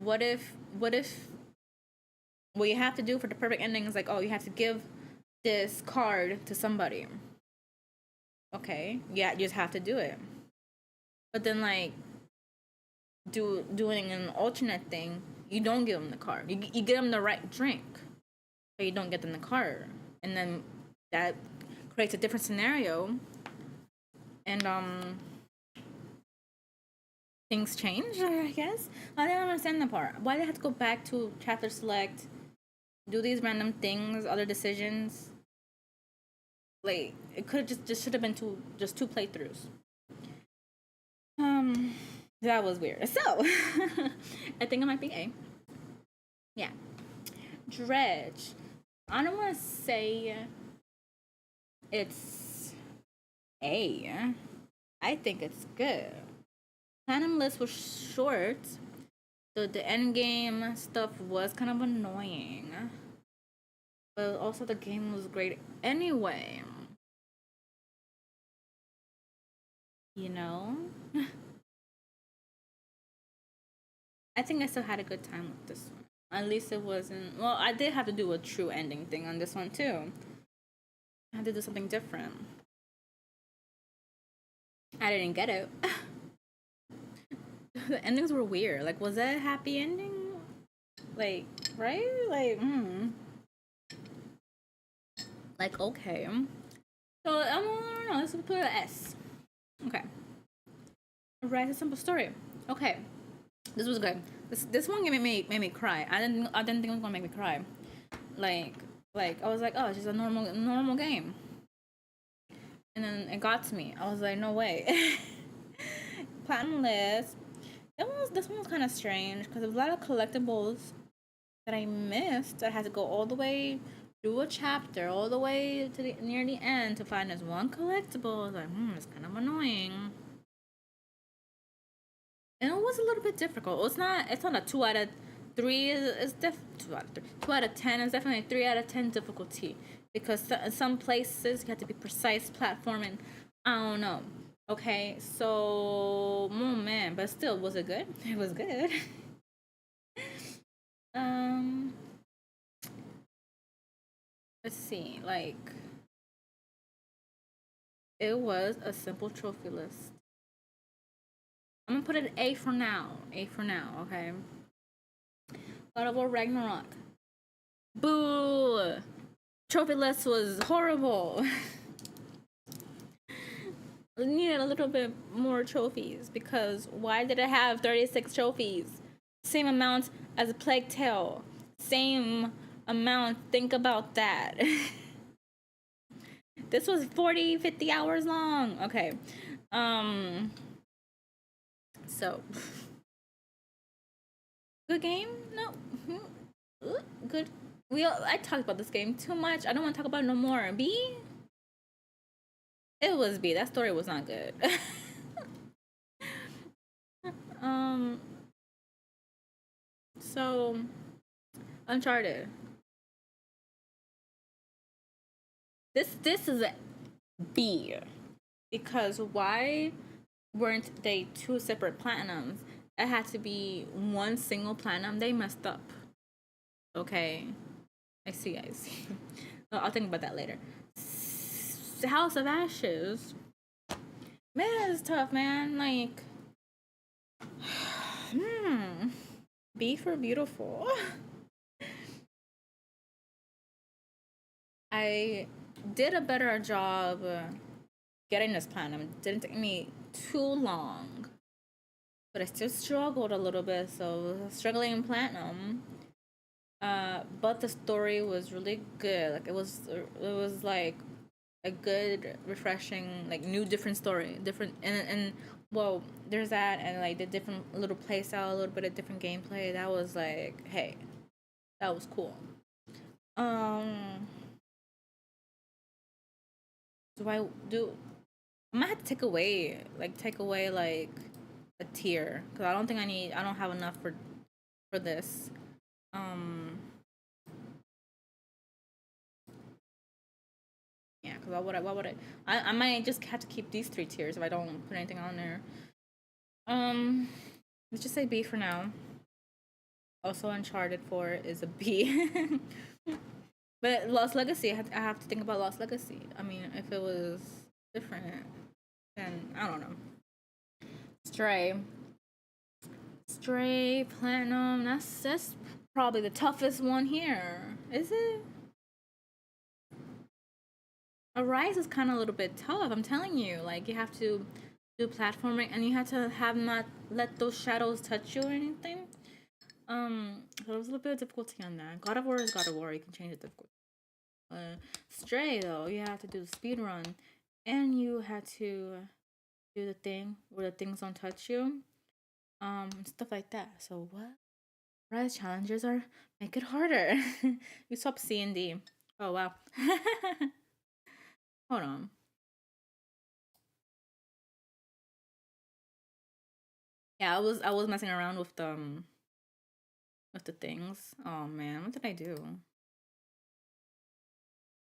what if what you have to do for the perfect ending is like, oh, you have to give this card to somebody. Okay, yeah, you just have to do it. But then like doing an alternate thing, you don't give them the card. You get them the right drink, but you don't get them the card, and then that creates a different scenario, and things change, I guess. I don't understand that part. Why do they have to go back to chapter select, do these random things, other decisions? Like, it could just should have been two playthroughs. That was weird. So, I think it might be A. Yeah. Dredge. I don't want to say it's A. I think it's good. Platinum list was short, so the end game stuff was kind of annoying. But also the game was great anyway. You know? I think I still had a good time with this one. At least it wasn't... Well, I did have to do a true ending thing on this one, too. I had to do something different. I didn't get it. The endings were weird. Like, was that a happy ending? Like, right? Like, Like, okay. So, I don't know. Let's put an S. Okay. Write a simple story. Okay. This was good. This one made me cry. I didn't think it was gonna make me cry. Like I was like, oh, it's just a normal game. And then it got to me. I was like, no way. Platinum list. This one was kind of strange because there was a lot of collectibles that I missed. I had to go all the way through a chapter, all the way to near the end to find this one collectible. I was like, it's kind of annoying. And it was a little bit difficult. It's not a 2 out of 3. It's 2 out of 3. 2 out of 10 is definitely 3 out of 10 difficulty. Because in some places you have to be precise platforming. I don't know. Okay, so, oh man, but still, was it good? It was good. Let's see, like, it was a simple trophy list. I'm gonna put it A for now. A for now, okay? God of War Ragnarok. Boo! Trophy list was horrible. Needed a little bit more trophies because why did it have 36 trophies? Same amount as a Plague Tale. Same amount. Think about that. This was 40, 50 hours long. Okay. So. Good game? No. Good. I talked about this game too much. I don't want to talk about it no more. B? It was B. That story was not good. So, Uncharted. This is a B. Because why weren't they 2 separate platinums? It had to be 1 single platinum. They messed up. Okay. I see. I'll think about that later. House of Ashes. Man, it's tough, man. Like, B for beautiful. I did a better job getting this platinum. It didn't take me too long, but I still struggled a little bit. So struggling in platinum. But the story was really good. Like it was like a good, refreshing, like new, different story, different, and well, there's that, and like the different little play style, a little bit of different gameplay. That was like, hey, that was cool. I might have to take away like a tier because I don't have enough for this. Yeah, because why would I might just have to keep these 3 tiers if I don't put anything on there. Let's just say B for now. Also, Uncharted 4 is a B. But Lost Legacy, I have to think about Lost Legacy. I mean, if it was different, then I don't know. Stray. Stray, Platinum, that's probably the toughest one here. Is it? Arise is kind of a little bit tough, I'm telling you. Like, you have to do platforming and you have to have not let those shadows touch you or anything. So there was a little bit of difficulty on that. God of War is God of War, you can change the difficulty. Stray though, you have to do the speed run and you had to do the thing where the things don't touch you. Stuff like that. So what? Rise challenges are make it harder. You swap C and D. Oh wow. Hold on. Yeah, I was messing around with the things. Oh man, what did I do?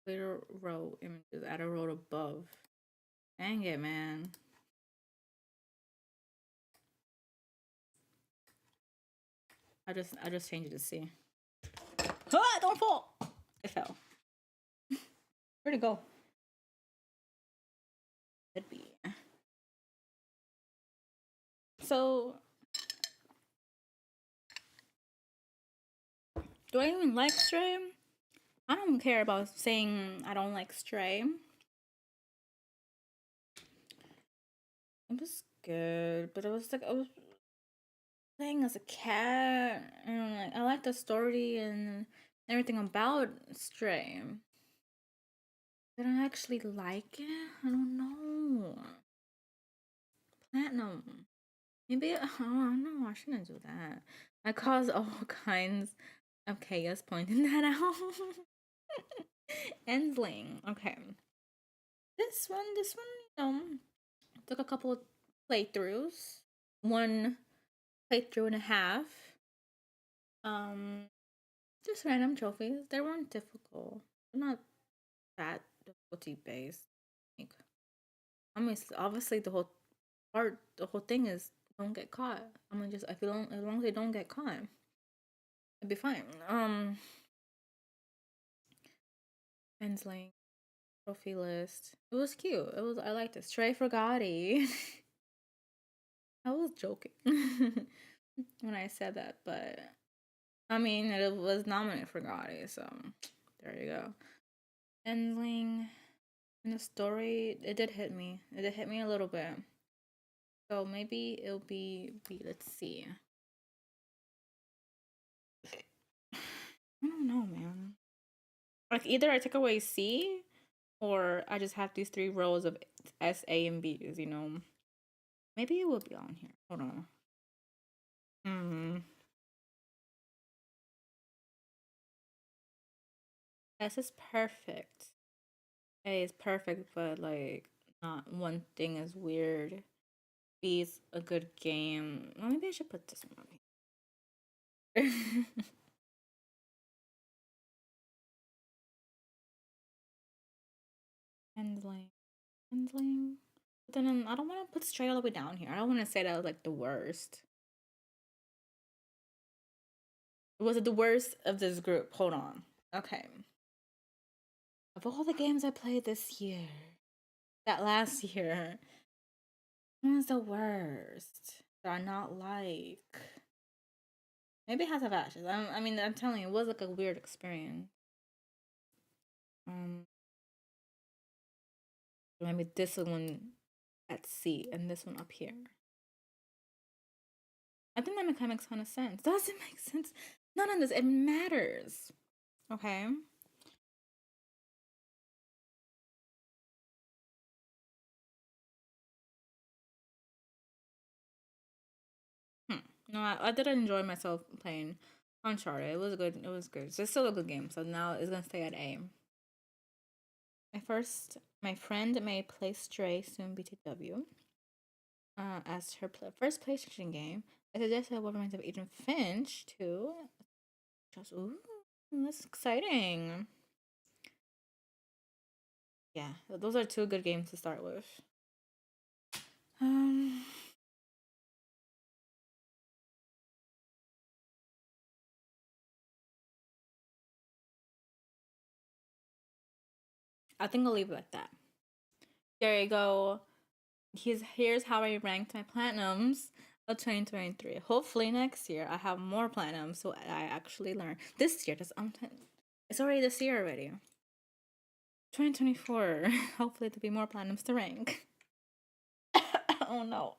Clear row images, add a row above. Dang it, man. I just changed it to C. Ah, don't fall! It fell. Where'd it go? Could be. So do I even like Stray? I don't care about saying I don't like Stray. It was good, but it was like I was playing as a cat, and like I like the story and everything about Stray. Did I actually like it? I don't know. Platinum. Maybe I don't know. I shouldn't do that. I caused all kinds of chaos pointing that out. Ensling. Okay. This one, you know, took a couple of playthroughs. One playthrough and a half. Just random trophies. They weren't difficult. They're not that difficulty based. Like, I mean, obviously the whole thing is don't get caught. I mean, just if you don't, as long as they don't get caught, it'd be fine. Ensling. Trophy list. It was cute. I liked it. Stray for Gotti. I was joking when I said that, but I mean it was nominated for Gotti, so there you go. Endling in the story, it did hit me. It did hit me a little bit. So maybe it'll be let's see. I don't know, man. Like either I take away C or I just have these 3 rows of S, A, and B's, you know. Maybe it will be on here. Hold on. S is perfect. A is perfect, but like not one thing is weird. B is a good game. Well, maybe I should put this one on here. Handling. Handling. But then I don't want to put Stray all the way down here. I don't want to say that was like the worst. Was it the worst of this group? Hold on. Okay. Of all the games I played this year, that last year, what was the worst that I not like? Maybe it has of Ashes. I mean, I'm telling you, it was like a weird experience. Maybe this one at C and this one up here. I think that makes kind of sense. Does it make sense? None of this. It matters. Okay. No, I did enjoy myself playing Uncharted. It was good. It was good. It's still a good game. So now it's gonna stay at A. My friend may play Stray soon. BTW. As her first PlayStation game, I suggested a reminds of Agent Finch too. Just ooh, that's exciting. Yeah, those are 2 good games to start with. I think I'll leave it like that. There you go. Here's how I ranked my platinums of 2023. Hopefully next year I have more platinums so I actually learn. This year, it's already this year already. 2024. Hopefully there'll be more platinums to rank. Oh no.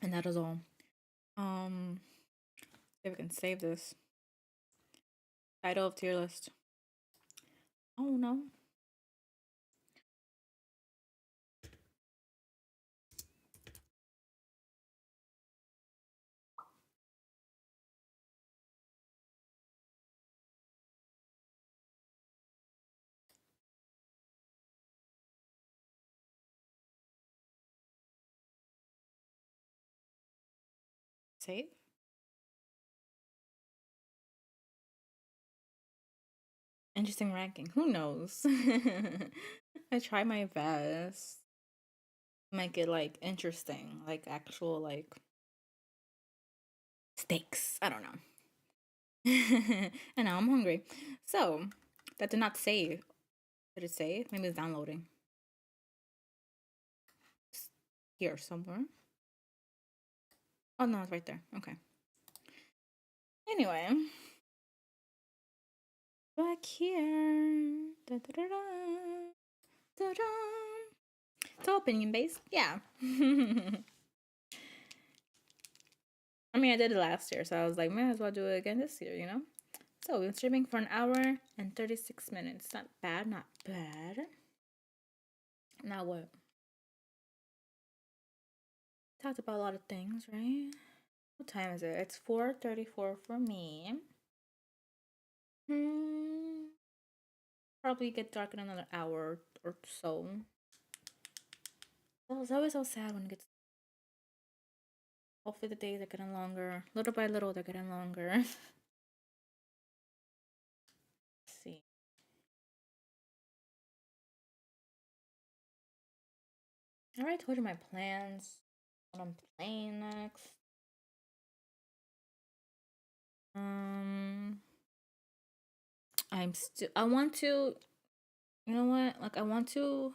And that is all. See if we can save this. Title of tier list. Oh no. Save. Interesting ranking. Who knows? I try my best. Make it like interesting, like actual like stakes. I don't know. And now I'm hungry. So that did not save. Did it save? Maybe it's downloading. It's here somewhere. Oh no, it's right there. Okay. Anyway. Back here. Da, da, da, da. Da, da. It's all opinion based. Yeah. I mean, I did it last year, so I was like, may as well do it again this year, you know? So we've been streaming for 1 hour and 36 minutes. Not bad, not bad. Now what? Talked about a lot of things, right? What time is it? It's 4:34 for me. Probably get dark in another hour or so. It's always so sad when it gets. Hopefully the days are getting longer. Little by little, they're getting longer. Let's see. I already told you my plans. What I'm playing next. I want to, you know what? Like I want to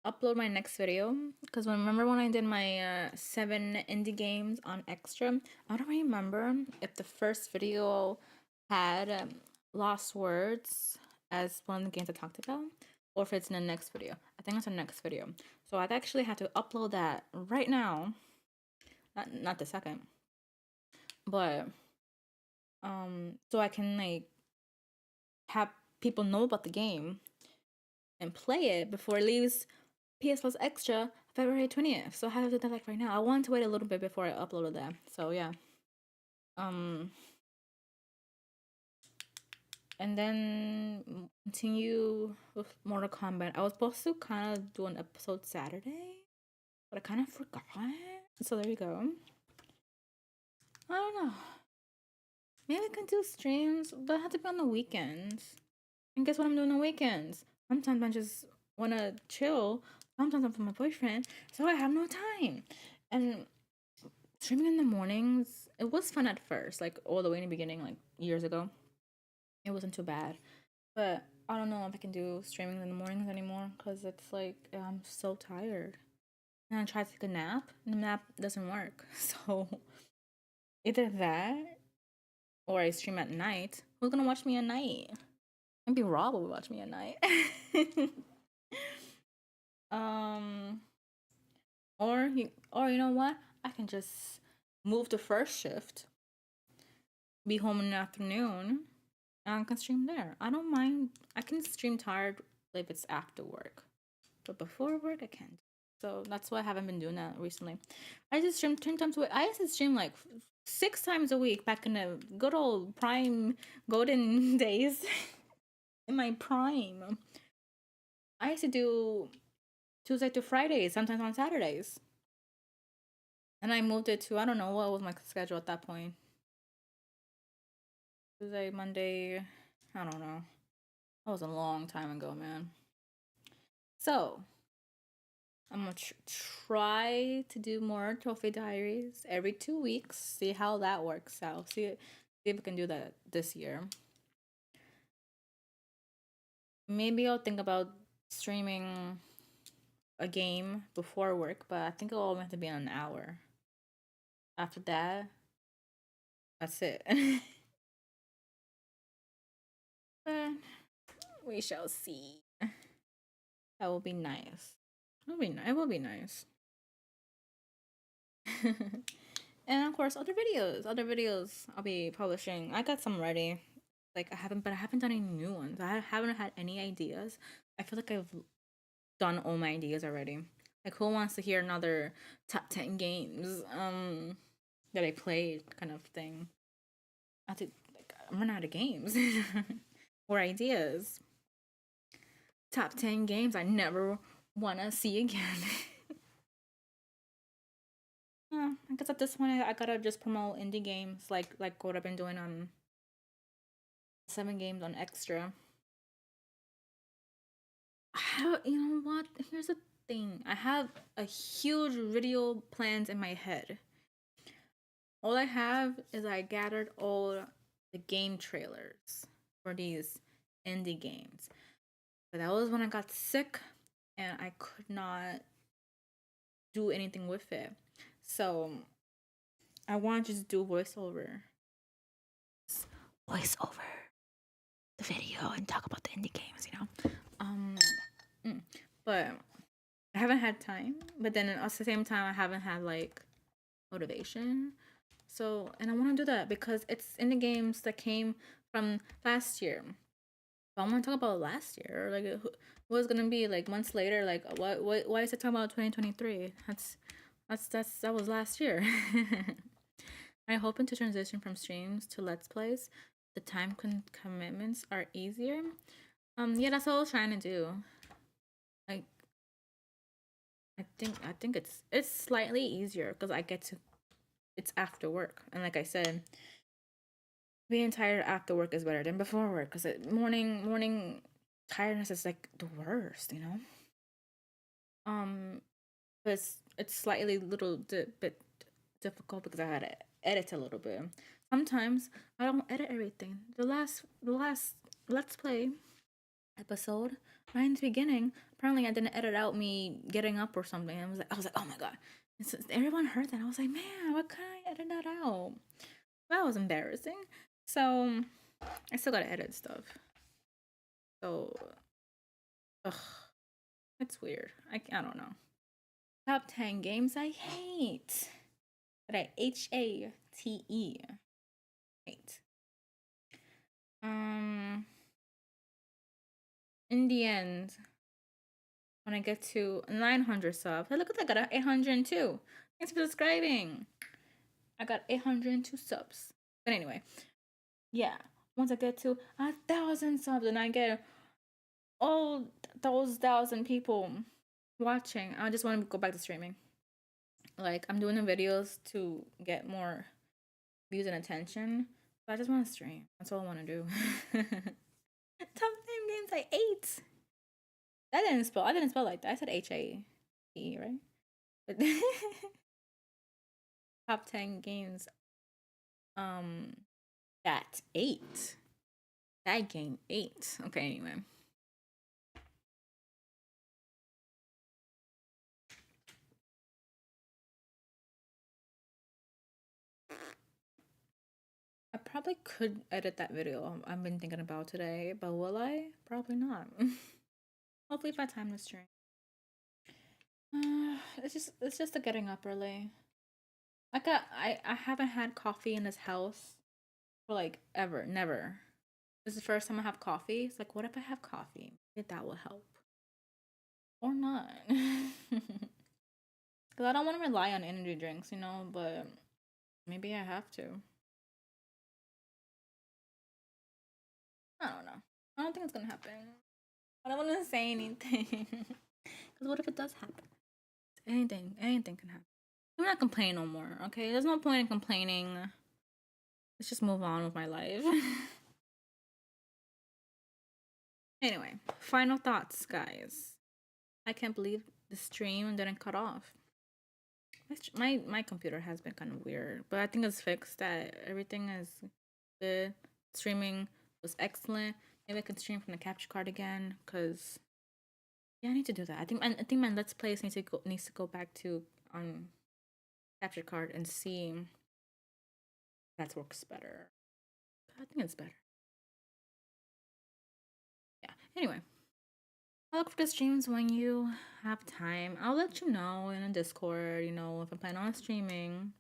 upload my next video because remember when I did my 7 indie games on Extra? I don't remember if the first video had Lost Words as one of the games I talked about, or if it's in the next video. I think it's the next video. So I'd actually have to upload that right now. Not the second, but so I can like have people know about the game and play it before it leaves PS Plus Extra February 20th. So I have to do that like right now. I want to wait a little bit before I upload that. So yeah. And then continue with Mortal Kombat. I was supposed to kind of do an episode Saturday, but I kind of forgot. So there you go. I don't know. Maybe I can do streams, but I have to be on the weekends. And guess what I'm doing on the weekends? Sometimes I just want to chill. Sometimes I'm with my boyfriend, so I have no time. And streaming in the mornings, it was fun at first, like all the way in the beginning, like years ago. It wasn't too bad. But I don't know if I can do streaming in the mornings anymore because it's like I'm so tired. And I try to take a nap, and the nap doesn't work. So either that or I stream at night. Who's gonna watch me at night? Maybe Rob will watch me at night. Or you know what? I can just move to first shift, be home in the afternoon, and I can stream there. I don't mind. I can stream tired if it's after work, but before work I can't. So that's why I haven't been doing that recently. I just stream 10 times a week. I used to stream like 6 times a week back in the good old prime golden days. In my prime, I used to do Tuesday to Friday, sometimes on Saturdays. And I moved it to, I don't know what was my schedule at that point. Tuesday, Monday, I don't know. That was a long time ago, man. So, I'm gonna try to do more trophy diaries every 2 weeks. See how that works out. See if we can do that this year. Maybe I'll think about streaming a game before work, but I think it'll only have to be an hour. After that, that's it. But we shall see. That will be nice. It will be nice. And of course, other videos I'll be publishing. I got some ready. Like I haven't done any new ones. I haven't had any ideas. I feel like I've done all my ideas already. Like who wants to hear another top 10 games that I played kind of thing. I think like I'm running out of games or ideas. Top 10 games I never wanna see again. I guess at this point I gotta just promote indie games like what I've been doing on 7 games on Extra. You know what? Here's the thing. I have a huge video plans in my head. All I have is I gathered all the game trailers for these indie games. But that was when I got sick and I could not do anything with it. So I want to just do voiceover the video and talk about the indie games, you know. But I haven't had time. But then at the same time, I haven't had like motivation. So, and I want to do that because it's indie games that came from last year. But I want to talk about last year, like what was gonna be like months later. Like what? Why is it talking about 2023? That was last year. I'm hoping to transition from streams to let's plays. The time commitments are easier. Yeah, that's what I was trying to do. Like, I think it's slightly easier because I get to. It's after work, and like I said, being tired after work is better than before work because morning tiredness is like the worst, you know. But it's slightly bit difficult because I had to edit a little bit. Sometimes I don't edit everything. The last let's play episode right in the beginning, apparently I didn't edit out me getting up or something. I was like, oh my god. Everyone heard that. I was like, man, what can I edit that out? That was embarrassing. So I still gotta edit stuff. So it's weird. I don't know. Top 10 games I hate. But I HATE. Hate. In the end, when I get to 900 subs, hey, look at that, I got 802. Thanks for subscribing. I got 802 subs. But anyway, yeah, once I get to 1,000 subs and I get all those 1,000 people watching, I just want to go back to streaming. Like, I'm doing the videos to get more views and attention, but I just want to stream. That's all I want to do. Top 10 games I ate. I didn't spell like that. I said HAE, right? But top 10 games that ate. That game ate. Okay, anyway. I probably could edit that video I've been thinking about today, but will I? Probably not. Hopefully if I time the stream. It's just the getting up early. I haven't had coffee in this house for like ever, never. This is the first time I have coffee. It's like, what if I have coffee? Maybe that will help. Or not. Because I don't want to rely on energy drinks, you know, but maybe I have to. I don't know. I don't think it's gonna happen. I don't want to say anything. Because what if it does happen? Anything can happen. I'm not complaining no more, okay? There's no point in complaining. Let's just move on with my life. Anyway, final thoughts, guys. I can't believe the stream didn't cut off. My computer has been kind of weird, but I think it's fixed. That everything is good. Streaming was excellent. Maybe I can stream from the capture card again, cause yeah, I need to do that. I think my Let's Plays needs to go back to capture card and see if that works better. I think it's better. Yeah. Anyway, I'll look for the streams when you have time. I'll let you know in a Discord. You know, if I'm planning on streaming.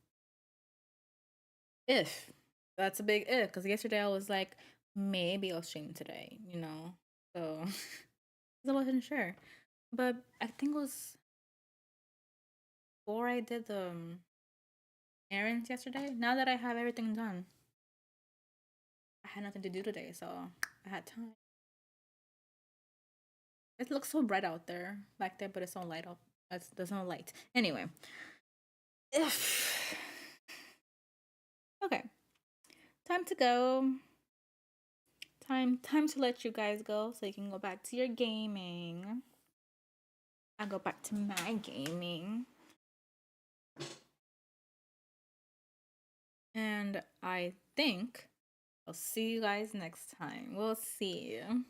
If that's a big if, because yesterday I was like, maybe I'll stream today. You know, so I wasn't sure. But I think it was before I did the errands yesterday. Now that I have everything done, I had nothing to do today, so I had time. It looks so bright out there, back there, but it's no light up. There's no light. Anyway. Okay. Time to go. Time to let you guys go so you can go back to your gaming. I'll go back to my gaming. And I think I'll see you guys next time. We'll see you.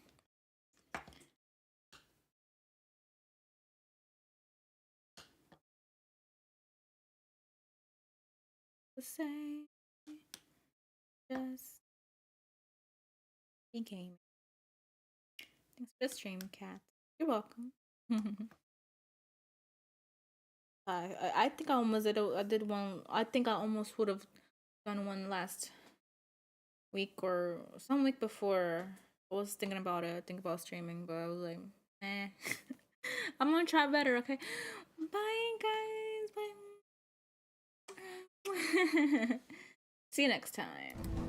Say, just be gaming. Thanks for the stream, Kat. You're welcome. I think I almost did one. I think I almost would have done one last week or some week before. I was thinking about it, think about streaming, but I was like, eh. I'm gonna try better, okay? Bye, guys. Bye. See you next time.